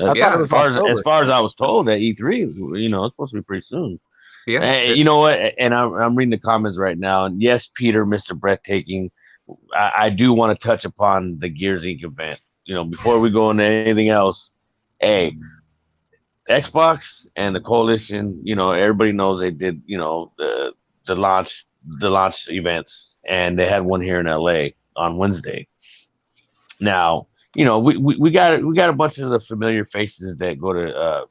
I thought it was as October. far as I was told at E3, it's supposed to be pretty soon. yeah, And you know what? And I'm reading the comments right now. And yes, Peter, Mr. Breathtaking, I do want to touch upon the Gears Inc. event. Before we go into anything else, hey, Xbox and the coalition, everybody knows they did, the launch events, and they had one here in LA on Wednesday. Now, we got a bunch of the familiar faces that go to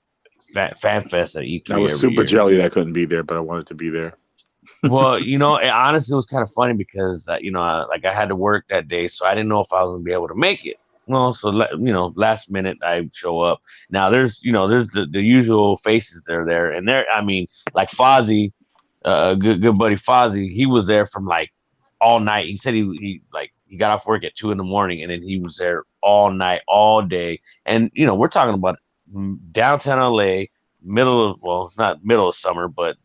FanFest at E3 I was every super year. jelly that I couldn't be there, but I wanted to be there. Well, it honestly was kind of funny because like I had to work that day, so I didn't know if I was gonna be able to make it. Well, so last minute I show up. Now there's the usual faces that are there, and there, I mean, like Fozzie, good buddy Fozzie, he was there from like all night. He said he got off work at 2 a.m, and then he was there all night, all day. And we're talking about downtown LA, it's not middle of summer, but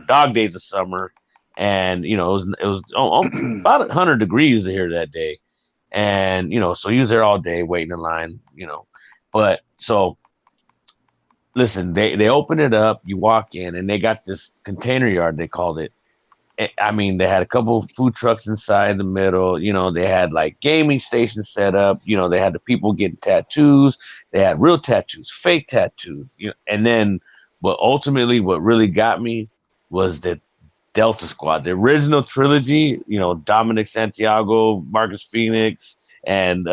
dog days of summer, and it was about 100 degrees here that day, and so he was there all day waiting in line, but so listen, they open it up, you walk in, and they got this container yard, they called it. I mean, they had a couple of food trucks inside the middle. They had like gaming stations set up. They had the people getting tattoos. They had real tattoos, fake tattoos. And then, but ultimately, what really got me was the Delta Squad, the original trilogy. Dominic Santiago, Marcus Phoenix, and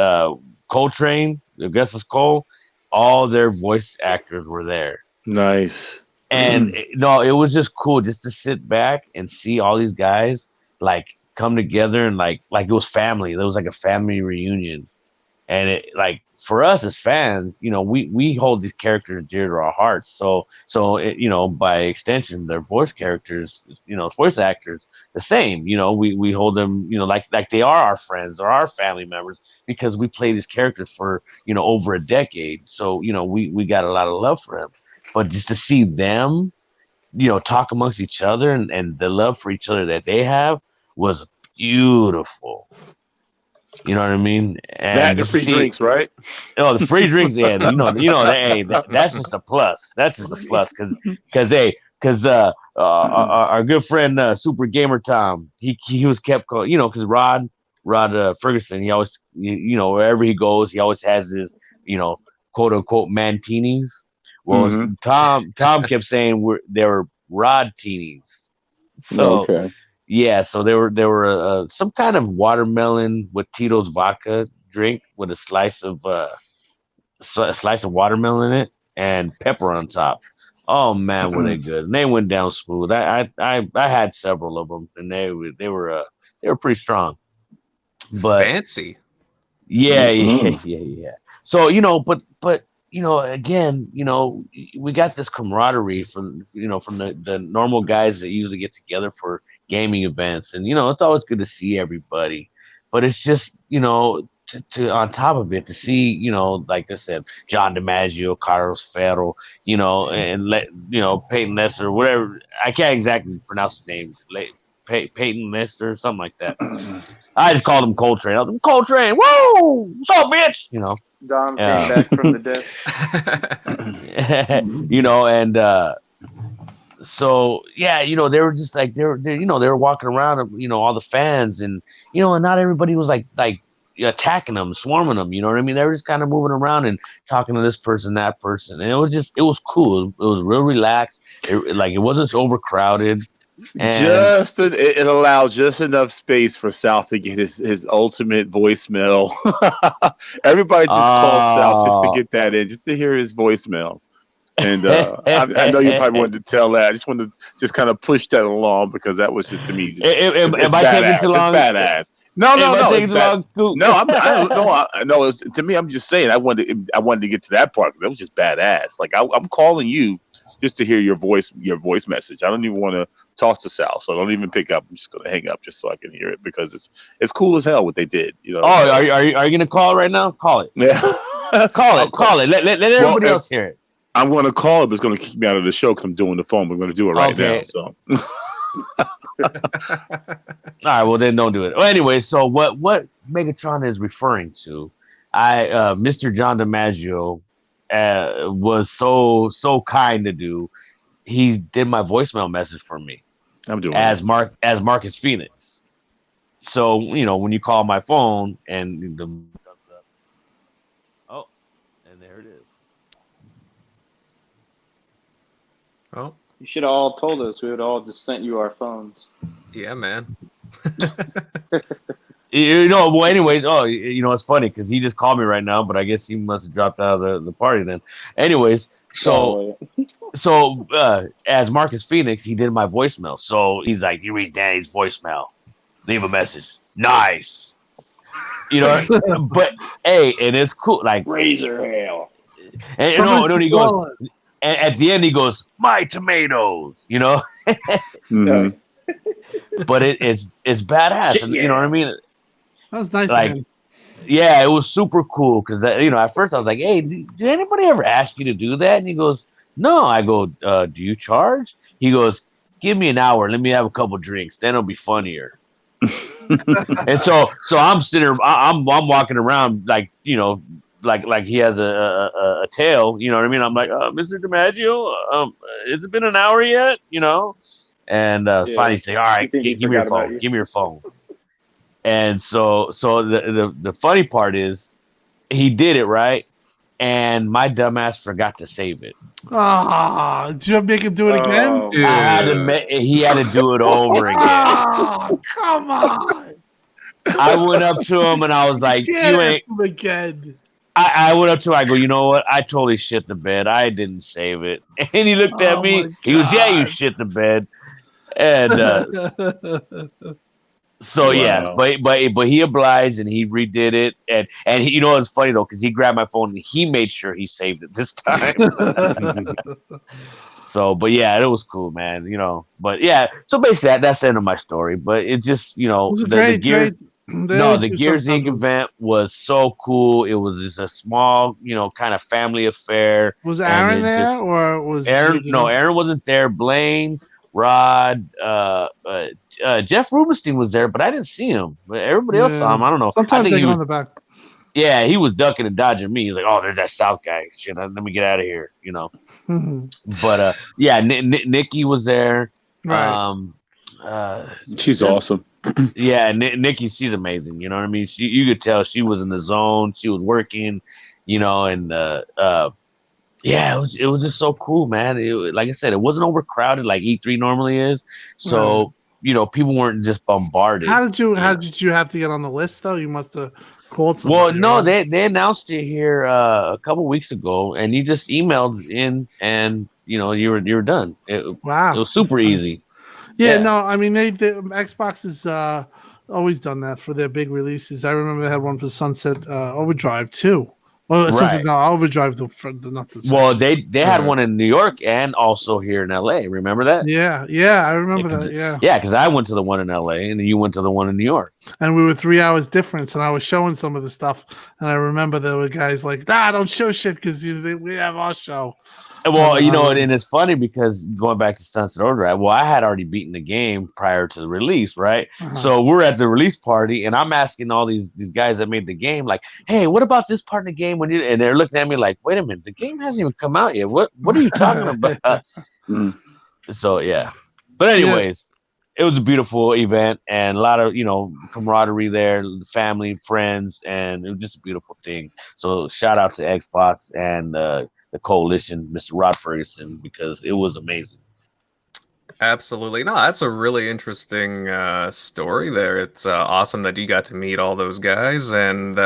Coltrane, Augustus Cole. All their voice actors were there. Nice. And no, it was just cool just to sit back and see all these guys like come together, and like it was family. It was like a family reunion. And it, like, for us as fans, we hold these characters dear to our hearts. So by extension, their voice characters, voice actors, the same. We hold them, like they are our friends or our family members, because we play these characters for over a decade. So we got a lot of love for them. But just to see them, talk amongst each other, and the love for each other that they have was beautiful. You know what I mean? That And the just to free see, drinks, right? the free drinks, yeah, hey, that's just a plus. That's just a plus, because our good friend Super Gamer Tom, he was kept calling, because Rod Ferguson, he always, wherever he goes, he always has his, quote unquote mantinis. Well, Mhm. Tom kept saying they were Rod teenies. So Okay. yeah, so there were some kind of watermelon with Tito's vodka drink with a slice of a slice of watermelon in it and pepper on top. Oh man, were they good? And they went down smooth. I had several of them, and they were pretty strong. But Fancy. yeah, yeah, Mm-mm. yeah. So but again, we got this camaraderie from the normal guys that usually get together for gaming events, and it's always good to see everybody. But it's just to on top of it to see like I said, John DiMaggio, Carlos Ferro, Peyton Lester, whatever. I can't exactly pronounce his name. Peyton Lester, something like that. I just called him Coltrane. I was like, Coltrane, whoa, what's up, bitch? Dom came back from the dead. And so yeah, they were just like they were walking around, all the fans, and and not everybody was like attacking them, swarming them. You know what I mean? They were just kind of moving around and talking to this person, that person, and it was cool. It was real relaxed. It wasn't overcrowded. And It allowed just enough space for South to get his ultimate voicemail. Everybody just called South just to get that in, just to hear his voicemail. And I know you probably wanted to tell that. I just wanted to just kind of push that along because that was just to me. Am I taking too long? It's badass. No. It's bad. No. To me, I'm just saying. I wanted to get to that part because that was just badass. Like I'm calling you just to hear your voice message. I don't even want to talk to Sal, so I don't even pick up. I'm just gonna hang up just so I can hear it because it's cool as hell what they did. Oh, are you gonna call it right now? Call it. Yeah, call it. Let everybody else hear it. I'm gonna call it, but it's gonna kick me out of the show because I'm doing the phone. We're gonna do it right now. So. All right, well then don't do it. Well, anyway, so what Megatron is referring to, Mr. John DiMaggio was so kind to do. He did my voicemail message for me. I'm doing as Marcus Phoenix. So when you call my phone and and there it is. Oh, You should have all told us. We would all just sent you our phones. yeah, man. Well, anyways, it's funny because he just called me right now, but I guess he must have dropped out of the party then. Anyways, so as Marcus Phoenix, he did my voicemail. So he's like, you reached Danny's voicemail. Leave a message. Nice. But hey, and it's cool. Like Razor hail. And he goes, and at the end he goes, my tomatoes, Mm-hmm. But it's badass. Shit, and, yeah. You know what I mean? That was nice. Like, yeah, it was super cool because at first I was like, hey, did anybody ever ask you to do that? And he goes, no. I go, do you charge? He goes, give me an hour, let me have a couple drinks, then it'll be funnier. And so I'm sitting, I'm walking around like like he has a tail, you know what I mean? I'm like, Mr. DiMaggio, has it been an hour yet? And finally say, all right, give me your phone. Give me your phone. And so the funny part is he did it right, and my dumbass forgot to save it. Ah, did you make him do it again? Dude. He had to do it over again. Oh, come on. I went up to him and I was like, You you can't ain't. ask him again. I went up to him. I go, you know what? I totally shit the bed. I didn't save it. And he looked at me. my He goes, yeah, you God. shit the bed. And so yeah, but he obliged and he redid it. And he, it's funny though, because he grabbed my phone and he made sure he saved it this time. So, but yeah, it was cool, man. But yeah, so basically that's the end of my story. But it just, the Gears. The Gears Inc. event was so cool. It was just a small, kind of family affair. Was Aaron there, or was Aaron? No, Aaron wasn't there. Blaine, Rod, Jeff Rubenstein was there, but I didn't see him. But everybody else saw him. I don't know. Sometimes they go in the back. Yeah, he was ducking and dodging me. He's like, "Oh, there's that South guy. Shit, let me get out of here." But yeah, Nikki was there. Right. She's awesome. Yeah, Nikki, she's amazing. You know what I mean? You could tell she was in the zone. She was working, and Yeah, it was just so cool, man. Like I said, it wasn't overcrowded like E3 normally is. So, Right. people weren't just bombarded. How did you have to get on the list though? You must have called Well, somebody, no, right? they announced it here a couple weeks ago, and you just emailed in, and you were done. It Wow. was That's super nice. easy. Yeah, Yeah, no, I mean the Xbox has always done that for their big releases. I remember they had one for Sunset Overdrive too. Well, Sunset right. no Overdrive, not the Well, second. they had Mhm. one in New York and also here in LA. Remember that? Yeah, yeah, I Yeah, remember because that. Yeah, I went to the one in LA, and then you went to the one in New York. and we were 3 hours difference, and I was showing some of the stuff, and I remember there were guys like, don't show shit because we have our show." Well, I and remember. it's funny because going back to Sunset Overdrive, well, I had already beaten the game prior to the release, right? Uh-huh. So we're at the release party, and I'm asking all these guys that made the game, like, "Hey, what about this part in the game?" And they're looking at me like, "Wait a minute, the game hasn't even come out yet. What are you talking about?" Mm. So yeah, but Yeah, anyways, it was a beautiful event and a lot of camaraderie there, family, friends, and it was just a beautiful thing. So shout out to Xbox and the coalition, Mr. Rod Ferguson, because it was amazing. Absolutely. No, that's a really interesting story there. It's awesome that you got to meet all those guys. And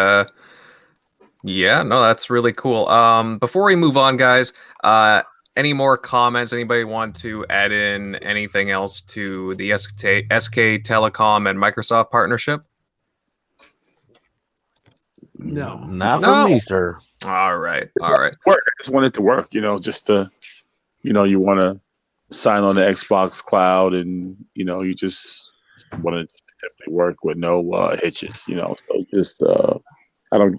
yeah, no, that's really cool. Before we move on, guys, any more comments? Anybody want to add in anything else to the SK Telecom and Microsoft partnership? no. Not for No? me, sir. All right. All right. Work. I just want it to work. Just to, you want to sign on the Xbox Cloud, and you just want it to simply work with no hitches. So just I don't,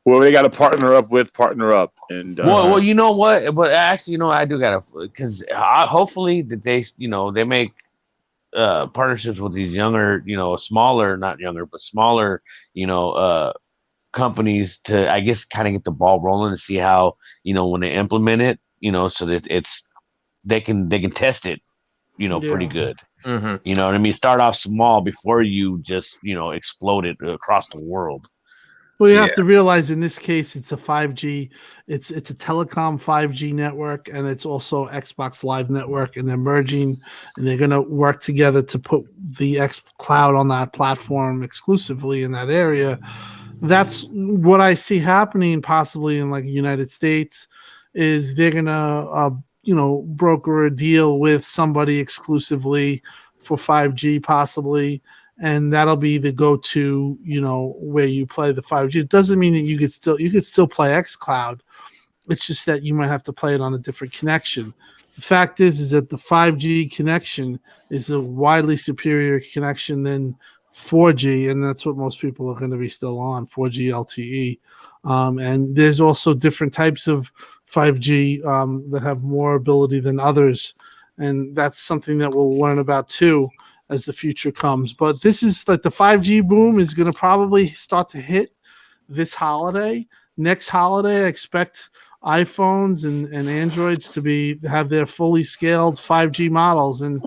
whoever they got to partner up with, partner up, and Well, you know what? But actually, I do gotta because hopefully that they make partnerships with these younger, smaller, not younger, but smaller, companies to, I guess, kind of get the ball rolling to see how, when they implement it, so that they can test it, pretty Yeah. good. Mm-hmm. You know what I mean? Start off small before you just, explode it across the world. Well, you Yeah. have to realize in this case, it's a 5G. It's a Telecom 5G network, and it's also Xbox Live network, and they're merging, and they're going to work together to put the X Cloud on that platform exclusively in that area. That's what I see happening, possibly in like the United States, is they're going to broker a deal with somebody exclusively for 5G, possibly, and that'll be the go-to, where you play the 5G. It doesn't mean that you could still play xCloud. It's just that you might have to play it on a different connection. The fact is that the 5G connection is a widely superior connection than 4G, and that's what most people are going to be still on, 4G LTE. And there's also different types of 5G that have more ability than others, and that's something that we'll learn about too as the future comes. But this is like the 5G boom is going to probably start to hit this holiday. Next holiday, I expect iPhones and Androids to have their fully scaled 5G models. And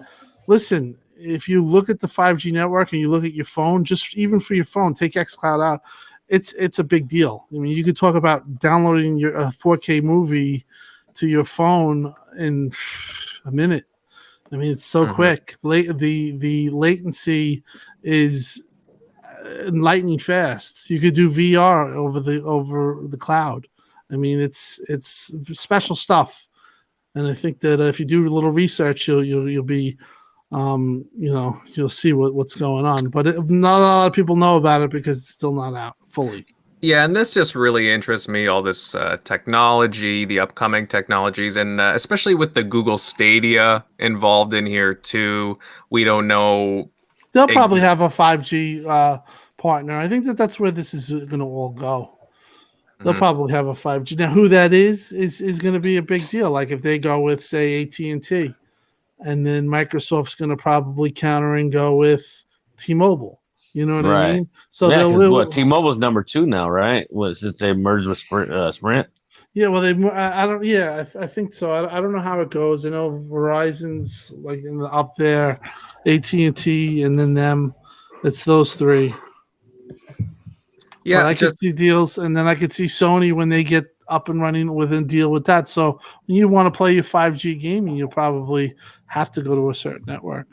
listen, if you look at the 5G network and you look at your phone, just even for your phone, take xCloud out, it's a big deal. I mean, you could talk about downloading your 4K movie to your phone in a minute. I mean, it's so Mm-hmm. quick. The latency is lightning fast. You could do VR over the cloud. I mean, it's special stuff. And I think that if you do a little research, you'll be, you'll see what's going on. But not a lot of people know about it because it's still not out fully. Yeah, and this just really interests me, all this technology, the upcoming technologies, and especially with the Google Stadia involved in here too. We don't know. They'll probably have a 5G partner. I think that's where this is going to all go. They'll probably have a 5G. Now, who that is going to be a big deal. Like if they go with, say, AT&T, and then Microsoft's going to probably counter and go with T-Mobile. You know what I Right. mean? So Yeah, because they'll T-Mobile's number 2 now, right? Since they merged with Sprint. yeah. Well, I don't. Yeah, I think so. I don't know how it goes. I know Verizon's like up there, AT&T, and then them. It's those three. But Yeah, I could just see deals, and then I could see Sony when they get up and running within deal with that. So when you want to play your 5G gaming, you probably have to go to a certain network.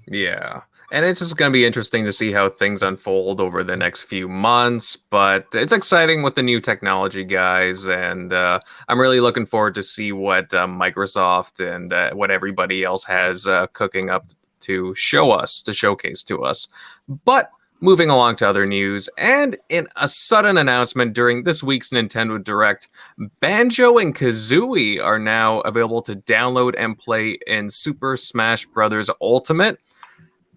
Yeah. And it's just going to be interesting to see how things unfold over the next few months. But it's exciting with the new technology, guys. And I'm really looking forward to see what Microsoft and what everybody else has cooking up to show us, to showcase to us. But moving along to other news, and in a sudden announcement during this week's Nintendo Direct, Banjo and Kazooie are now available to download and play in Super Smash Bros. Ultimate.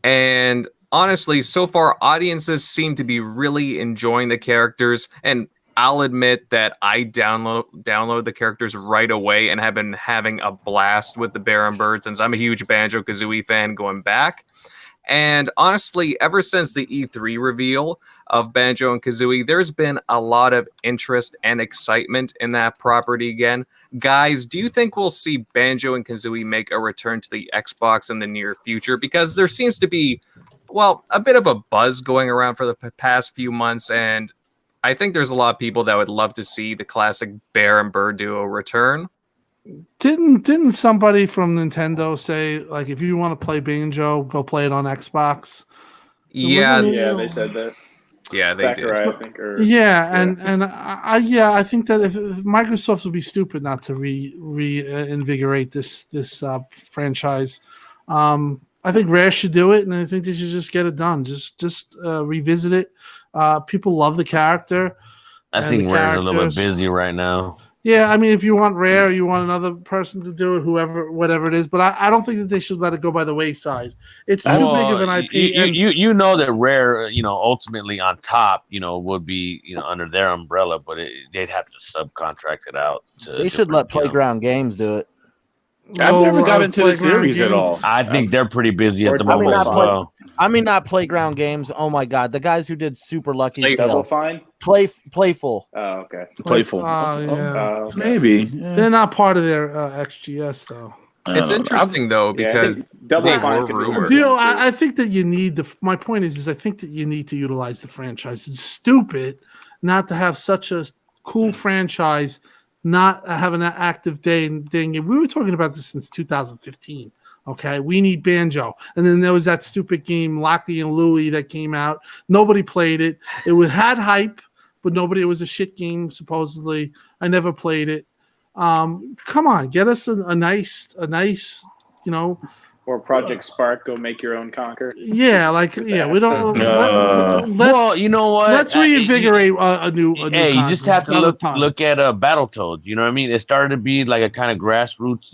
And honestly, so far, audiences seem to be really enjoying the characters. And I'll admit that I download the characters right away and have been having a blast with the Baron Bird since I'm a huge Banjo-Kazooie fan going back. And honestly, ever since the E3 reveal of Banjo and Kazooie, there's been a lot of interest and excitement in that property again. Guys, do you think we'll see Banjo and Kazooie make a return to the Xbox in the near future? Because there seems to be, well, a bit of a buzz going around for the past few months, and I think there's a lot of people that would love to see the classic Bear and Bird duo return. Didn't somebody from Nintendo say, like, if you want to play Banjo, go play it on Xbox? Yeah, Yeah, they said that. yeah, they Sakurai, did. I think. Or, Yeah, and I think that if Microsoft would be stupid not to reinvigorate this franchise. I think Rare should do it, and I think they should just get it done. Just revisit it. People love the character. I think Rare's a little bit busy right now. Yeah, I mean, if you want Rare, you want another person to do it, whatever it is. But I don't think that they should let it go by the wayside. It's too big of an IP. You know that Rare, ultimately on top, would be, under their umbrella, but they'd have to subcontract it out. They should let Playground Games do it. I've never got into the series at all. I think they're pretty busy at the I mean, moment as well. not Playground Games. Oh my God, the guys who did Super Lucky Double Fine? Playful. Oh, okay. Playful. Yeah. Okay. Maybe. They're not part of their XGS though. It's interesting though because Double they Fine were could be rumored. Do you know, I think that you need my point is I think that you need to utilize the franchise. It's stupid not to have such a cool franchise, not have an active day and thing. We were talking about this since 2015. Okay, we need Banjo, and then there was that stupid game Lockie and Louie that came out. Nobody played it. It had hype, but nobody. It was a shit game supposedly. I never played it. Come on, get us a nice, Or Project Spark, go make your own conquer. Yeah, we don't. Well, you know what? Let's reinvigorate a new. Hey, you just have to look at Battletoads. You know what I mean? It started to be like a kind of grassroots.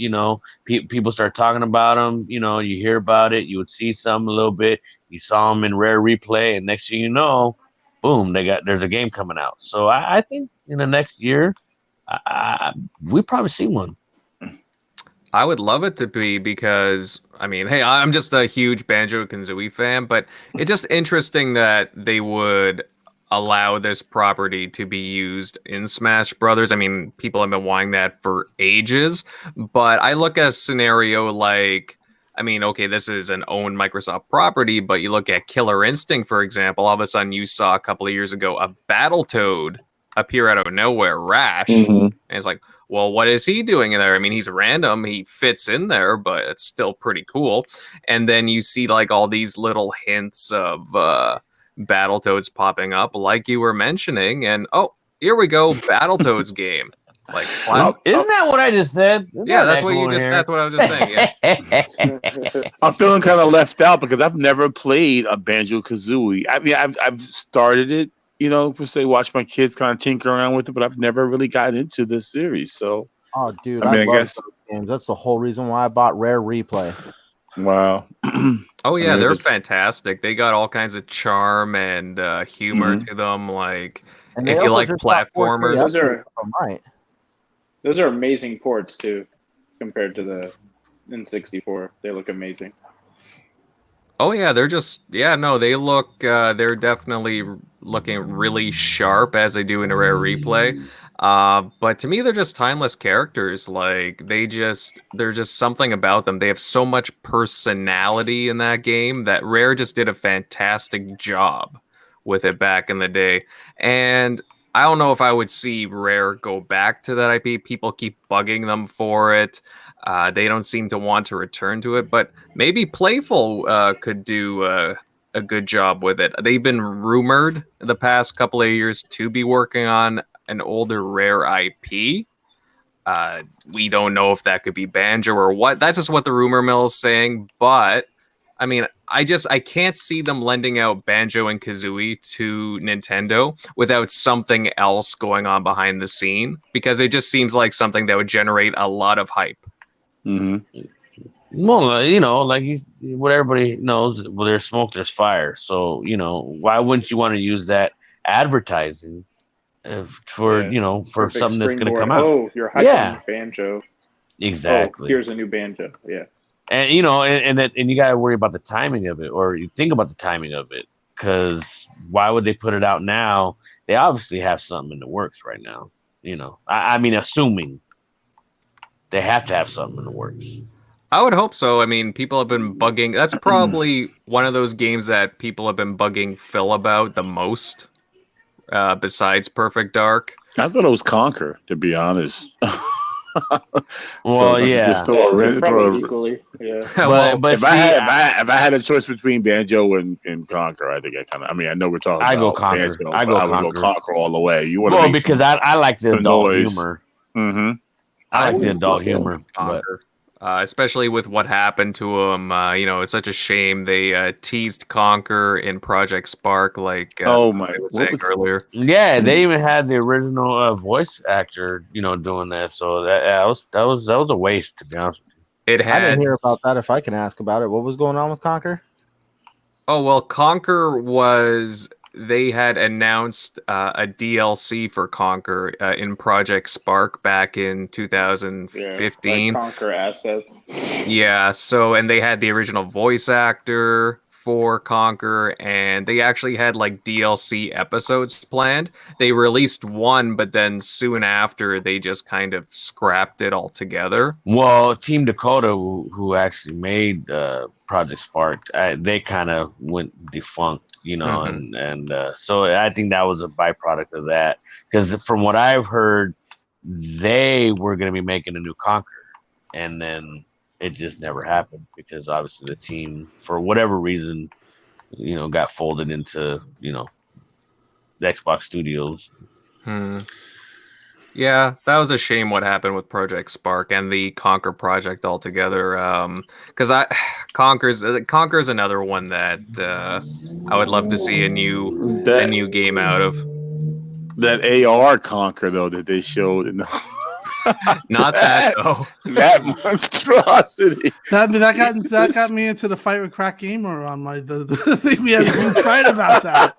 People start talking about them. You hear about it. You would see some a little bit. You saw them in Rare Replay, and next thing you know, boom, there's a game coming out. So I think in the next year, we probably see one. I would love it to be because, I mean, hey, I'm just a huge Banjo-Kazooie fan, but it's just interesting that they would allow this property to be used in Smash Brothers. I mean, people have been wanting that for ages, but I look at a scenario like, I mean, okay, this is an owned Microsoft property, but you look at Killer Instinct, for example, all of a sudden you saw a couple of years ago a Battletoad appear out of nowhere, Rash, and it's like, well, what is he doing in there? I mean, he's random, he fits in there, but it's still pretty cool. And then you see like all these little hints of Battletoads popping up, like you were mentioning, and oh, here we go, Battletoads game. Like, isn't that what I just said? That's what you just. Here? That's what I was just saying. Yeah. I'm feeling kind of left out because I've never played a Banjo-Kazooie. I mean, I've started it. Per se, watch my kids kind of tinker around with it, but I've never really gotten into this series. So, dude, I love those games. That's the whole reason why I bought Rare Replay. Wow. Oh yeah, they're fantastic. They got all kinds of charm and humor to them. Like, if you like platformers, those are amazing ports too, compared to the N64. They look amazing. Oh yeah, they're just they look they're definitely looking really sharp as they do in a Rare Replay. But to me they're just timeless characters. Like there's just something about them. They have so much personality in that game that Rare just did a fantastic job with it back in the day. And I don't know if I would see Rare go back to that IP. People keep bugging them for it. They don't seem to want to return to it, but maybe Playful could do a good job with it. They've been rumored the past couple of years to be working on an older Rare IP. We don't know if that could be Banjo or what. That's just what the rumor mill is saying. But I mean, I can't see them lending out Banjo and Kazooie to Nintendo without something else going on behind the scene, because it just seems like something that would generate a lot of hype. Mm-hmm. Well, like what everybody knows, well, there's smoke, there's fire. So, why wouldn't you want to use that advertising for Perfect something that's going to springboard. come out? Oh, you're hyping Yeah. Banjo. Exactly. Oh, here's a new Banjo. Yeah. And and you got to worry about the timing of it, or you think about the timing of it, because why would they put it out now? They obviously have something in the works right now. I mean, assuming they have to have something in the works. I would hope so. I mean, people have been bugging. That's probably one of those games that people have been bugging Phil about the most, besides Perfect Dark. I thought it was Conquer, to be honest. Well, yeah. Probably equally. Yeah. But if I had a choice between Banjo and Conquer, I think I know we're talking. I about go Conquer. Banjo, I would go Conquer all the way. You want well, because I like the adult humor. Mm-hmm. I like the adult humor, Conquer. Especially with what happened to him. It's such a shame they teased Conquer in Project Spark, like oh my, I was saying earlier. Yeah, they even had the original voice actor, doing that. So that was a waste, to be honest with you. I didn't hear about that. If I can ask about it, what was going on with Conquer? Oh well, Conquer was. They had announced a DLC for Conquer in Project Spark back in 2015. Like Conquer assets. Yeah, and they had the original voice actor for Conquer, and they actually had like DLC episodes planned. They released one, but then soon after they just kind of scrapped it altogether. Well, Team Dakota, who actually made Project Spark, they kind of went defunct. And so I think that was a byproduct of that, because from what I've heard, they were going to be making a new Conquer, and then it just never happened because obviously the team, for whatever reason, got folded into the Xbox Studios. Yeah, that was a shame what happened with Project Spark and the Conquer project altogether. Because Conquer's another one that I would love to see a new game out of. That AR Conquer though that they showed in the Not that though. That monstrosity. That got me into the fight with Crack Gamer on the thing. We had a huge fight about that.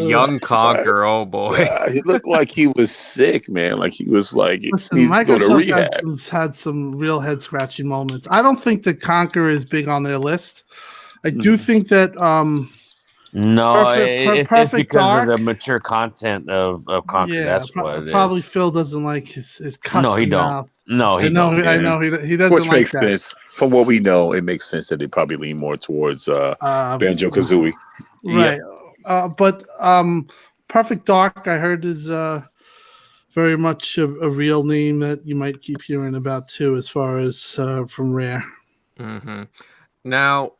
Young Conquer. Oh boy, he looked like he was sick, man. Like he was like listen, Microsoft had some real head scratching moments. I don't think that Conquer is big on their list. I do think that no, it's because Dark, of the mature content of Conquer. Yeah, that's what it probably is. Phil doesn't like his cussing. No, he don't. Mouth. No, he don't. Yeah. I know he doesn't. Which like makes that. sense. From what we know, it makes sense that they probably lean more towards Banjo-Kazooie. Right. Yeah. But Perfect Dark, I heard, is very much a real name that you might keep hearing about too, as far as from Rare. Mm-hmm. Now,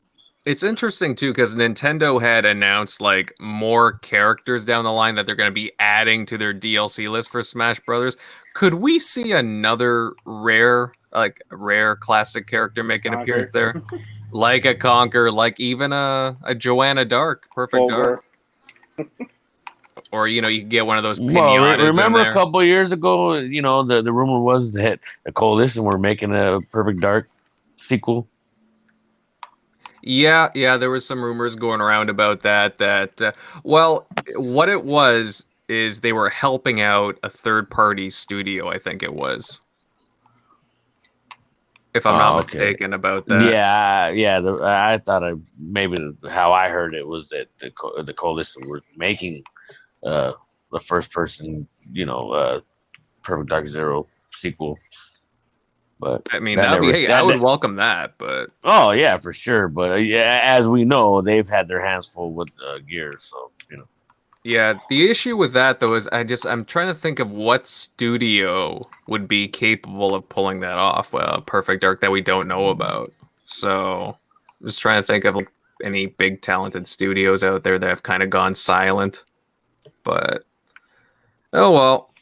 it's interesting too because Nintendo had announced like more characters down the line that they're going to be adding to their DLC list for Smash Brothers. Could we see another rare classic character make an appearance there, like a Conquer, like even a Joanna Dark, Perfect Dark, or you can get one of those pinatas. Well, remember a couple of years ago, the rumor was that the Coalition were making a Perfect Dark sequel. Yeah, there was some rumors going around about that. Well, what it was is they were helping out a third-party studio. I think it was, if I'm not mistaken about that. Yeah. I thought maybe how I heard it was that the Coalition were making the first-person, Perfect Dark Zero sequel. But I mean, I would welcome that. But oh yeah, for sure. But as we know, they've had their hands full with Gears, so Yeah, the issue with that though is I'm trying to think of what studio would be capable of pulling that off. Perfect Dark that we don't know about. So, just trying to think of like any big talented studios out there that have kind of gone silent. But oh well.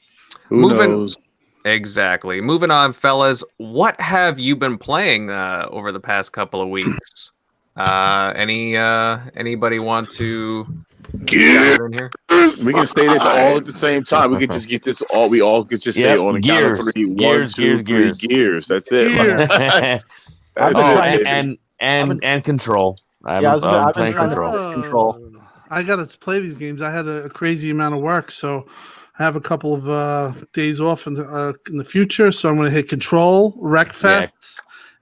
Who Moving knows? exactly. Moving on, fellas. What have you been playing over the past couple of weeks? Anybody want to Gears. dive in here? We can say this all at the same time. We could just get this all. We all could just say Yep, on the count gears. of three. Gears, 1, 2, 3. gears. Gears. That's it. Gears. That's I've been Oh, trying- and Control. I've been playing trying to Control. Control. I got to play these games. I had a crazy amount of work, so I have a couple of days off in the future. So I'm going to hit Control, Wreckfest,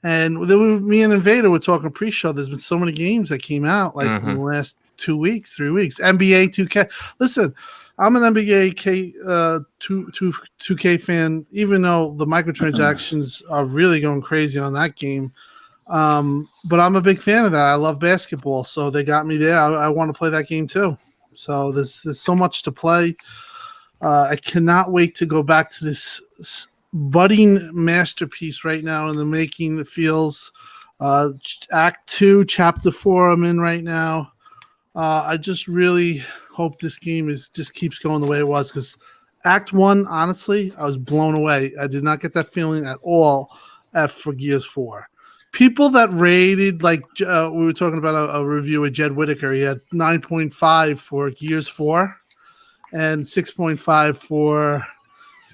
and then me and Invader were talking pre-show. There's been so many games that came out like in the last 2 weeks, 3 weeks. NBA 2K. Listen, I'm an NBA 2K fan, even though the microtransactions are really going crazy on that game. But I'm a big fan of that. I love basketball, so they got me there. I want to play that game too. So there's so much to play. I cannot wait to go back to this budding masterpiece right now in the making. It feels Act 2, Chapter 4. I'm in right now. I just really hope this game just keeps going the way it was, because Act 1, honestly, I was blown away. I did not get that feeling at all for Gears 4. People that rated, like we were talking about a review with Jed Whittaker, he had 9.5 for Gears 4 and 6.5 for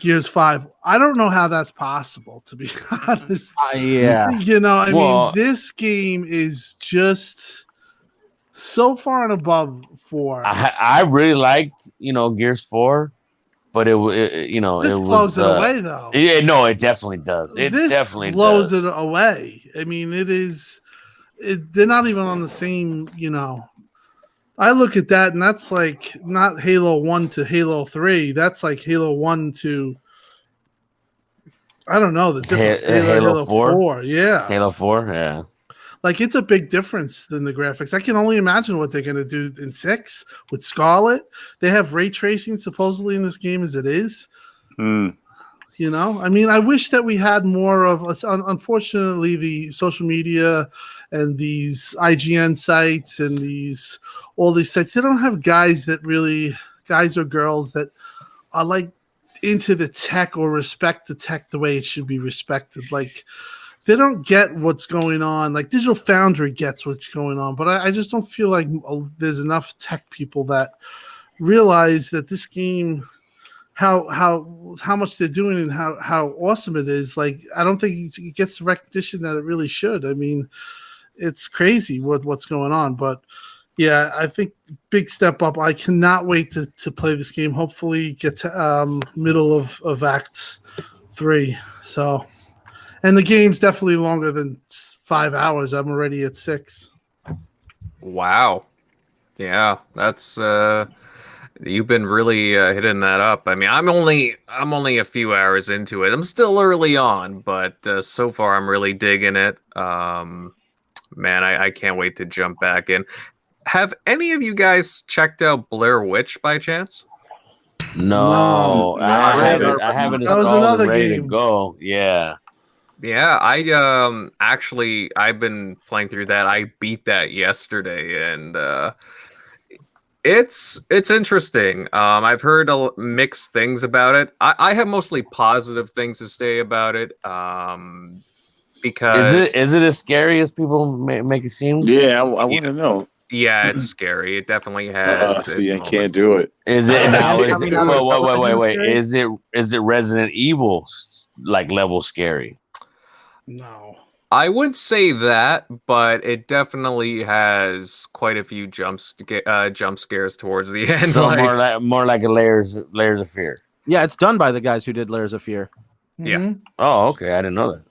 Gears 5. I don't know how that's possible, to be honest. Yeah. You know, I mean, this game is just so far and above 4. I really liked, Gears 4, but it This it blows was, it away, though. Yeah, no, it definitely does. It this definitely blows does. it away. I mean, they're not even on the same, I look at that, and that's like not Halo 1 to Halo 3. That's like Halo 1 to, I don't know, the different Halo 4. Yeah. Halo 4, yeah. Like, it's a big difference than the graphics. I can only imagine what they're going to do in 6 with Scarlet. They have ray tracing supposedly in this game as it is. I mean, I wish that we had more of us. Unfortunately, the social media and these IGN sites and all these sites, they don't have guys or girls that are like into the tech or respect the tech the way it should be respected. Like, they don't get what's going on. Like, Digital Foundry gets what's going on, but I just don't feel like there's enough tech people that realize that this game, how much they're doing and how awesome it is. Like, I don't think it gets the recognition that it really should. I mean, it's crazy what's going on, but yeah, I think big step up. I cannot wait to play this game. Hopefully get to middle of Act 3. So, and the game's definitely longer than 5 hours. I'm already at 6. Wow. Yeah, that's you've been really hitting that up. I mean, I'm only a few hours into it. I'm still early on, but so far I'm really digging it. Man, I can't wait to jump back in. Have any of you guys checked out Blair Witch by chance? No, I haven't That was installed another and ready game. to go. Yeah. Yeah, actually I've been playing through that. I beat that yesterday, and it's interesting. I've heard mixed things about it. I have mostly positive things to say about it. Because is it as scary as people make it seem? Yeah, I want to know. Yeah, it's scary. It definitely has. See, I can't do it. Is it now? Is it, wait. scary? Is it Resident Evil like level scary? No. I wouldn't say that, but it definitely has quite a few jump scares towards the end. So more like a layers of fear. Yeah, it's done by the guys who did Layers of Fear. Yeah. Mhm. Oh, okay. I didn't know that.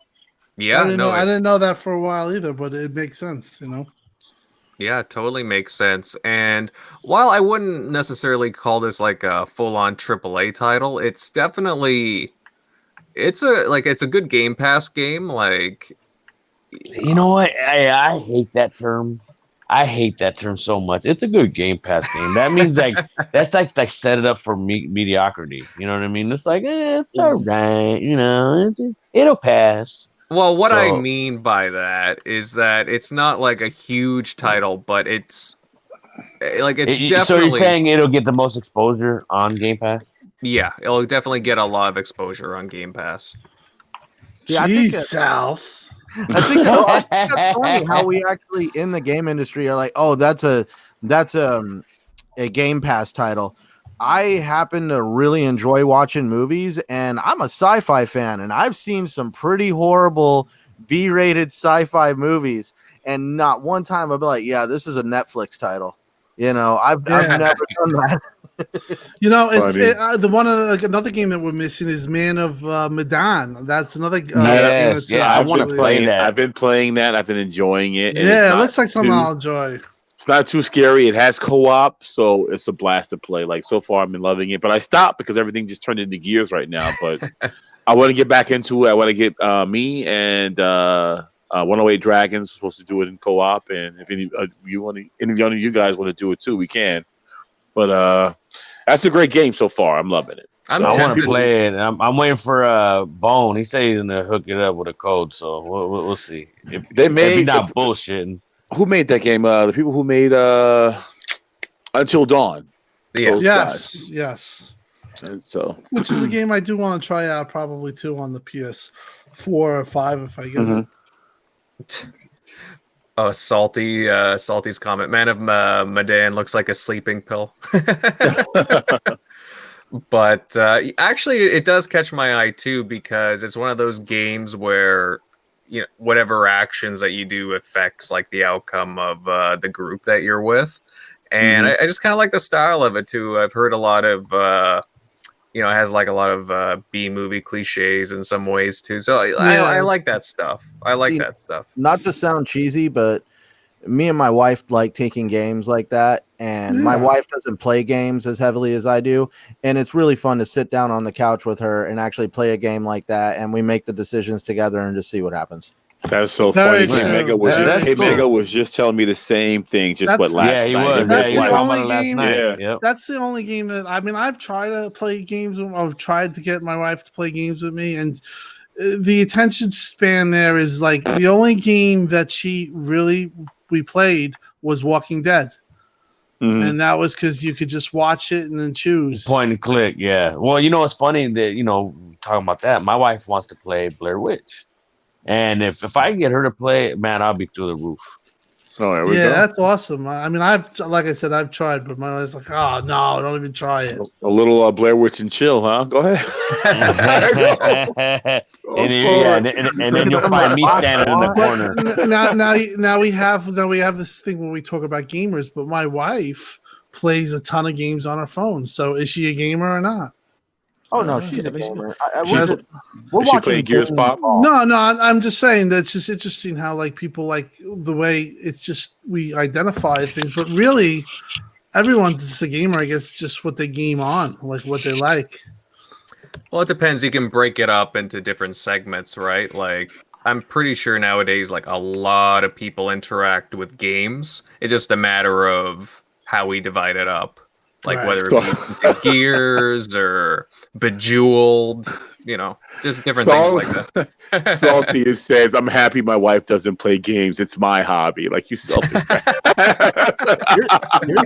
Yeah, I didn't know that for a while either, but it makes sense, Yeah, it totally makes sense. And while I wouldn't necessarily call this like a full-on AAA title, it's definitely it's a good Game Pass game. Like, You know what? I hate that term I hate that term so much. It's a good Game Pass game. That means that's like set it up for mediocrity. You know what I mean? It's like it's all right. You know, it'll pass. Well, what I So mean by that is that it's not like a huge title, but it's like it's so you're definitely saying it'll get the most exposure on Game Pass? yeah, it'll definitely get a lot of exposure on Game Pass. See, I Jeez, think South. I think that's funny how we actually in the game industry are like, oh, that's a Game Pass title. I happen to really enjoy watching movies, and I'm a sci-fi fan, and I've seen some pretty horrible B-rated sci-fi movies, and not one time I've been like, yeah, this is a Netflix title. You know, I've never done that. You know, it's Funny. the one like another game that we're missing is Man of Medan. That's another game Yes, that's yeah, I want to play that. I've been playing that. I've been enjoying it. And Yeah, it's it not looks like something too- I'll enjoy. It's not too scary. It has co-op, so it's a blast to play. Like so far, I've been loving it. But I stopped because everything just turned into Gears right now. But I want to get back into it. I want to get me and 108 Dragons supposed to do it in co-op. And if any of you guys want to do it too, we can. But that's a great game so far. I'm loving it. I'm I want tempted. to play it. I'm waiting for Bone. He says he's gonna hook it up with a code, so we'll see. If They if he's made not bullshitting. who made that game? The people who made Until Dawn. Yeah. Those Yes, guys. yes. And so Which is a game I do want to try out probably too on the PS4 or 5 if I get it. Oh, Salty's comment. Man of Medan looks like a sleeping pill. But actually, it does catch my eye too because it's one of those games where whatever actions that you do affects like the outcome of the group that you're with, and I just kind of like the style of it too. I've heard a lot of it has like a lot of B movie cliches in some ways too. So I like that stuff. I like See, that stuff. Not to sound cheesy, but me and my wife like taking games like that, and my wife doesn't play games as heavily as I do, and it's really fun to sit down on the couch with her and actually play a game like that, and we make the decisions together and just see what happens. that's so Very funny. true. K-Mega was just telling me the same thing. Just That's- what last Yeah, he night. was. It That's Yeah, he was the talking only about it last game- night. Yeah. Yep. That's the only game that I've tried to play games. I've tried to get my wife to play games with me, and the attention span there is like the only game that we played was Walking Dead, Mhm. and that was because you could just watch it and then choose. Point and click. Yeah. Well, it's funny that talking about that. My wife wants to play Blair Witch, and if I get her to play, man, I'll be through the roof. Oh, there we Yeah, go. that's awesome. I mean, like I said, I've tried, but my wife's like, oh no, don't even try it. A little Blair Witch and chill, huh? Go ahead. and then you'll find me standing in the corner. Now we have this thing when we talk about gamers, but my wife plays a ton of games on her phone. So is she a gamer or not? Oh no, she's a gamer. We're Is she watching playing Gears games. Pop? No, I'm just saying that's just interesting how like people like the way it's just we identify things, but really everyone's just a gamer. I guess just what they game on, like what they like. Well, it depends. You can break it up into different segments, right? Like, I'm pretty sure nowadays, like, a lot of people interact with games. It's just a matter of how we divide it up. Like, Right. whether it be into Gears or Bejeweled, just different things like that. Salty says, "I'm happy my wife doesn't play games. It's my hobby." Like you selfish. Here's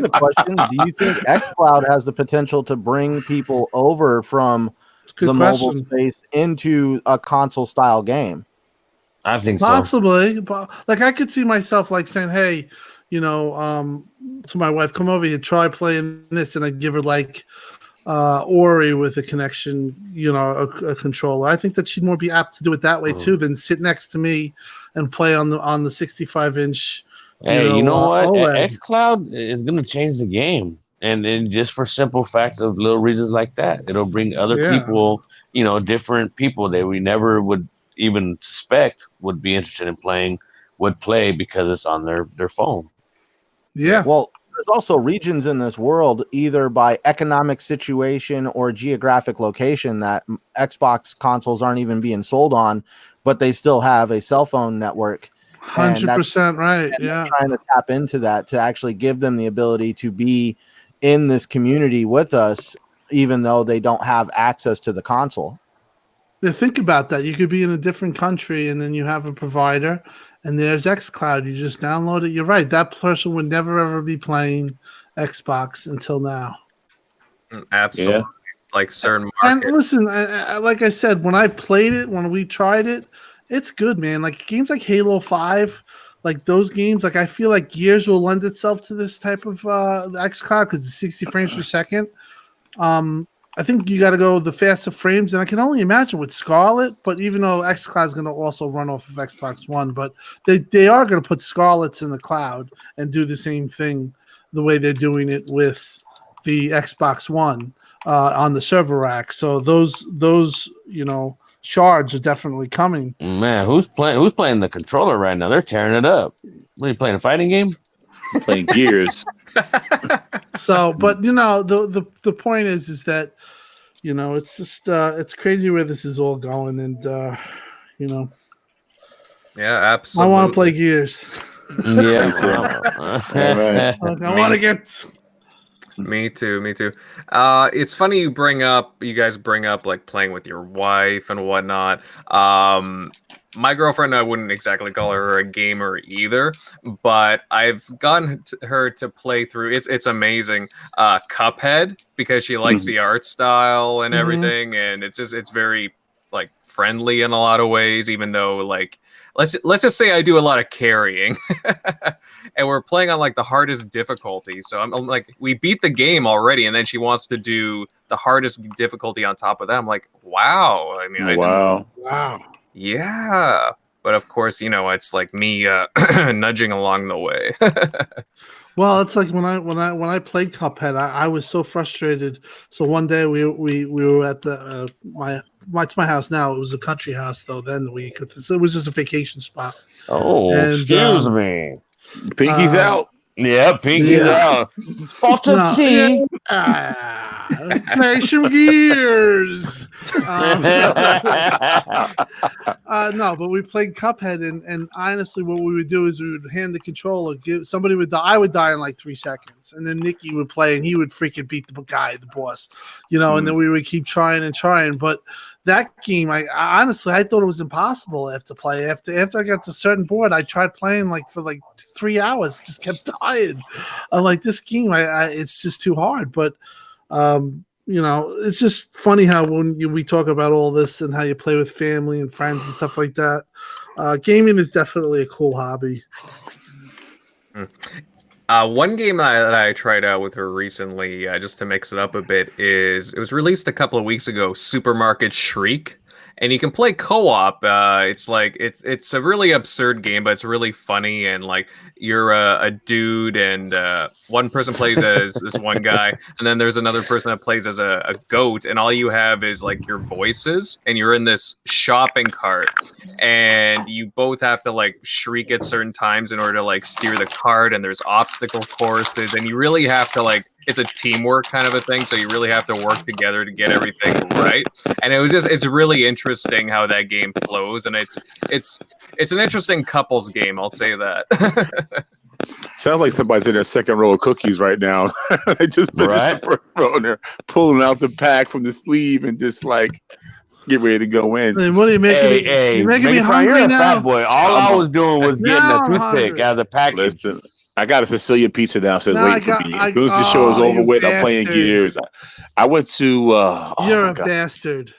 a question: do you think xCloud has the potential to bring people over from Good the question. mobile space into a console style game? I think so. Possibly, but like I could see myself like saying, "Hey, to my wife, come over here, try playing this," and I'd give her like Ori with a connection, a controller. I think that she'd more be apt to do it that way too than sit next to me and play on the 65-inch. Hey, you know what? OLED. xCloud is going to change the game. And just for simple facts of little reasons like that, it'll bring other people, different people that we never would even suspect would be interested in playing, would play because it's on their phone. Yeah. Well, there's also regions in this world, either by economic situation or geographic location, that Xbox consoles aren't even being sold on, but they still have a cell phone network. 100% right. And Yeah. trying to tap into that to actually give them the ability to be in this community with us, even though they don't have access to the console. Yeah, think about that. You could be in a different country and then you have a provider and there's xCloud. You just download it. You're right. That person would never ever be playing Xbox until now. Absolutely. Like certain And markets. listen, like I said, when I played it, when we tried it, it's good, man. Like games like Halo 5, like those games, like I feel like Gears will lend itself to this type of xCloud because it's 60 frames per second. I think you got to go the faster frames, and I can only imagine with Scarlet. But even though xCloud is going to also run off of Xbox One, but they are going to put Scarlets in the cloud and do the same thing the way they're doing it with the Xbox One on the server rack. So those shards are definitely coming. Man, who's playing the controller right now? They're tearing it up. What, are you playing a fighting game? I'm playing Gears. So, but the point is that it's just it's crazy where this is all going, and Yeah, absolutely. I want to play Gears. Yeah. Right. I want to get. Me too. It's funny you guys bring up like playing with your wife and whatnot. My girlfriend, I wouldn't exactly call her a gamer either, but I've gotten her to play through. It's amazing. Cuphead, because she likes the art style and everything, and it's very like friendly in a lot of ways. Even though like let's just say I do a lot of carrying, and we're playing on like the hardest difficulty. So I'm like, we beat the game already, and then she wants to do the hardest difficulty on top of that. I'm like, wow. I mean, Wow. Yeah, but of course, it's like me nudging along the way. Well, it's like when I played Cuphead, I was so frustrated. So one day we were at the it's my house now. It was a country house though. Then it was just a vacation spot. Oh, And, excuse me. Pinky's out. Yeah, Pinky's out. Spot of tea. Play some Gears. No, but we played Cuphead, and honestly, what we would do is we would hand the controller. Somebody would die. I would die in like 3 seconds, and then Nikki would play, and he would freaking beat the boss, And then we would keep trying and trying. But that game, I honestly thought it was impossible after play. After I got to a certain board, I tried playing for 3 hours, just kept dying. I'm like, this game, it's just too hard. But it's just funny how when we talk about all this and how you play with family and friends and stuff like that. Gaming is definitely a cool hobby. One game that I tried out with her recently, just to mix it up a bit, it was released a couple of weeks ago, Supermarket Shriek. And you can play co-op. It's a really absurd game, but it's really funny. And like you're a dude, and one person plays as this one guy, and then there's another person that plays as a goat, and all you have is like your voices, and you're in this shopping cart, and you both have to like shriek at certain times in order to like steer the cart. And there's obstacle courses, and you really have to like. It's a teamwork kind of a thing, so you really have to work together to get everything right. And it's really interesting how that game flows, and it's an interesting couples game, I'll say that. Sounds like somebody's in their second row of cookies right now. They just finished the first row, and they're pulling out the pack from the sleeve and just like get ready to go in. Hey, what are you making? You're making me hungry you're a now. Fat boy. All I was doing was getting a toothpick out of the package. Listen, I got a Sicilian pizza downstairs waiting for me. As soon as the show is over with, I'm playing Gears. I went to. You're a bastard.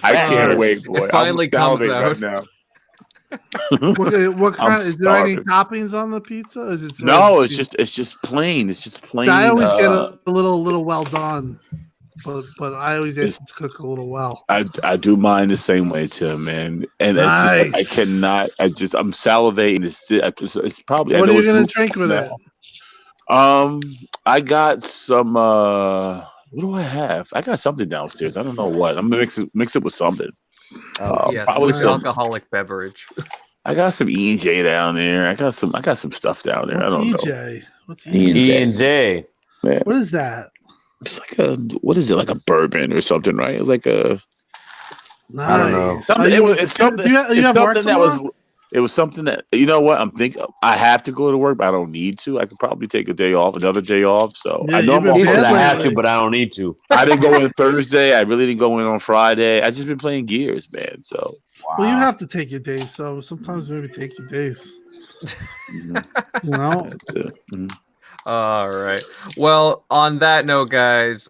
I can't wait, boy. It finally comes out. Right now. What kind? Is there any toppings on the pizza? Is it? No, it's just plain. It's just plain. So I always get a little well done. But I always ask them to cook a little well. I do mine the same way too, man. And it's just like, I cannot. I'm salivating. It's probably. What are you gonna drink with it? I got some. What do I have? I got something downstairs. I don't know what. I'm gonna mix it with something. Probably some alcoholic beverage. I got some EJ down there. I got some stuff down there. What's I don't EJ? know. What's EJ? Yeah. What is that? It's like what is it, like a bourbon or something, right? It's like a Nice. I don't know. It's something. You It's have work something that was. tomorrow? It was something that you know what I'm thinking. I have to go to work, but I don't need to. I could probably take a day off, another day off. So Yeah, I know you've I'm off been He said bad I have to, lately. but I don't need to. I didn't go in Thursday. I really didn't go in on Friday. I just been playing Gears, man. So Well, you have to take your days, so sometimes maybe take your days. mhm, You know? that's it. Mhm. All right. Well, on that note, guys,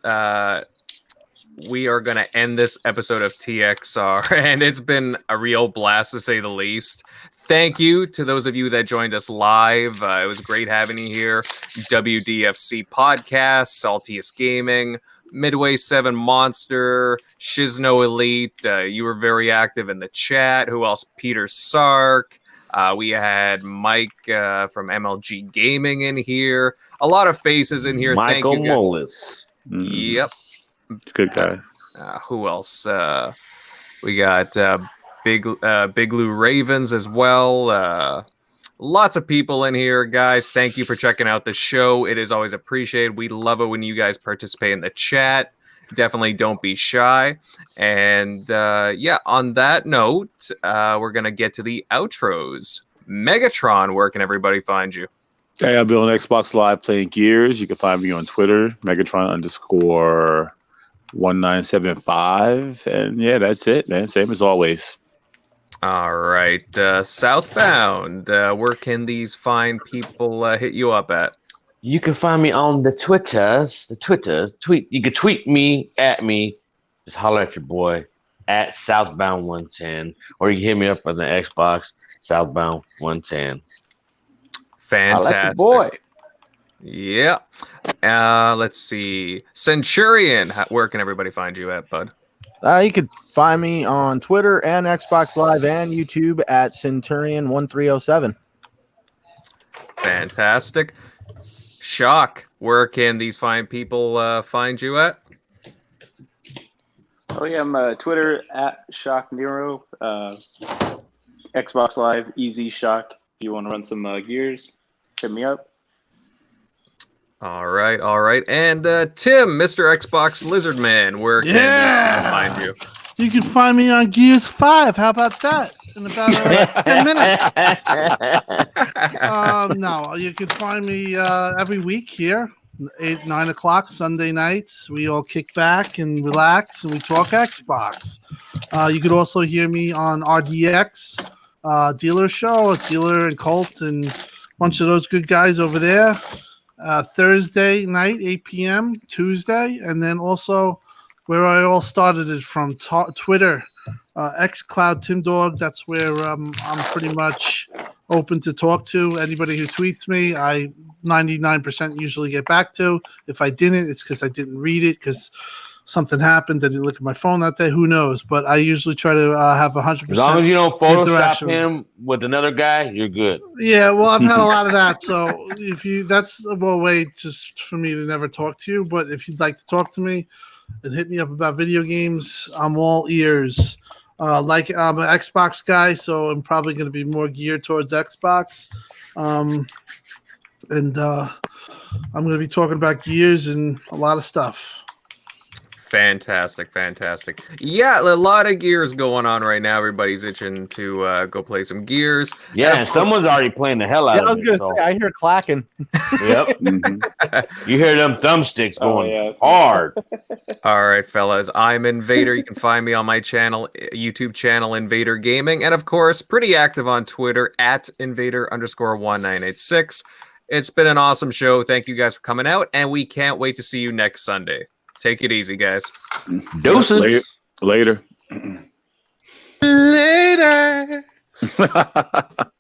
we are going to end this episode of TXR, and it's been a real blast to say the least. Thank you to those of you that joined us live. It was great having you here. WDFC Podcast, Saltiest Gaming, Midway 7 Monster, Shizno Elite. You were very active in the chat. Who else? Peter Sark. We had Mike from MLG Gaming in here. A lot of faces in here. Thank Michael you, guys. Mullis. Mhm. Yep. Good guy. Who else? We got Big Lou Ravens as well. Lots of people in here, guys. Thank you for checking out the show. It is always appreciated. We love it when you guys participate in the chat. Definitely don't be shy. And yeah, on that note, we're gonna get to the outros. Megatron, where can everybody find you? Hey, I'll be on Xbox Live playing Gears. You can find me on Twitter, Megatron_1975. And yeah, that's it, man. Same as always. All right, Southbound. Where can these fine people hit you up at? You can find me on the Twitters. Tweet. You can tweet me at me. Just holler at your boy at Southbound 110, or you can hit me up on the Xbox Southbound 110. Holler at your Fantastic. boy. Yeah. Let's see. Centurion. Where can everybody find you at, bud? You could find me on Twitter and Xbox Live and YouTube at Centurion1307. Fantastic. Shock. Where can these fine people find you at? Oh yeah, I'm Twitter at Shock Nero, Xbox Live Easy Shock. If you want to run some gears, hit me up. All right. And Tim, Mr. Xbox Lizard Man, where can people find you? You can find me on Gears 5. How about that? In about 10 minutes. No, you can find me every week here, 8, 9 o'clock, Sunday nights. We all kick back and relax and we talk Xbox. You could also hear me on RDX Dealer Show, Dealer and Colt, and a bunch of those good guys over there. Thursday night, 8 p.m., Tuesday, and then also where I all started it from, Twitter, xCloud Tim Dog. That's where I'm pretty much open to talk to. Anybody who tweets me, I 99% usually get back to. If I didn't, it's because I didn't read it, because something happened. I didn't look at my phone that day. Who knows? But I usually try to have 100%. As long as you don't Photoshop interaction. him with another guy, you're good. Yeah, well, I've had a lot of that. So that's a way just for me to never talk to you. But if you'd like to talk to me and hit me up about video games, I'm all ears. I'm an Xbox guy, so I'm probably going to be more geared towards Xbox. And I'm going to be talking about Gears and a lot of stuff. Fantastic. Yeah, a lot of gears going on right now. Everybody's itching to go play some gears. Yeah, and someone's already playing the hell out Yeah, I of was it. gonna say, I hear clacking. Yep. Mhm. You hear them thumbsticks going yeah. hard. All right, fellas. I'm Invader. You can find me on my channel, YouTube channel, Invader Gaming. And of course, pretty active on Twitter at Invader_1986. It's been an awesome show. Thank you guys for coming out. And we can't wait to see you next Sunday. Take it easy, guys. Deuces. Later. Later.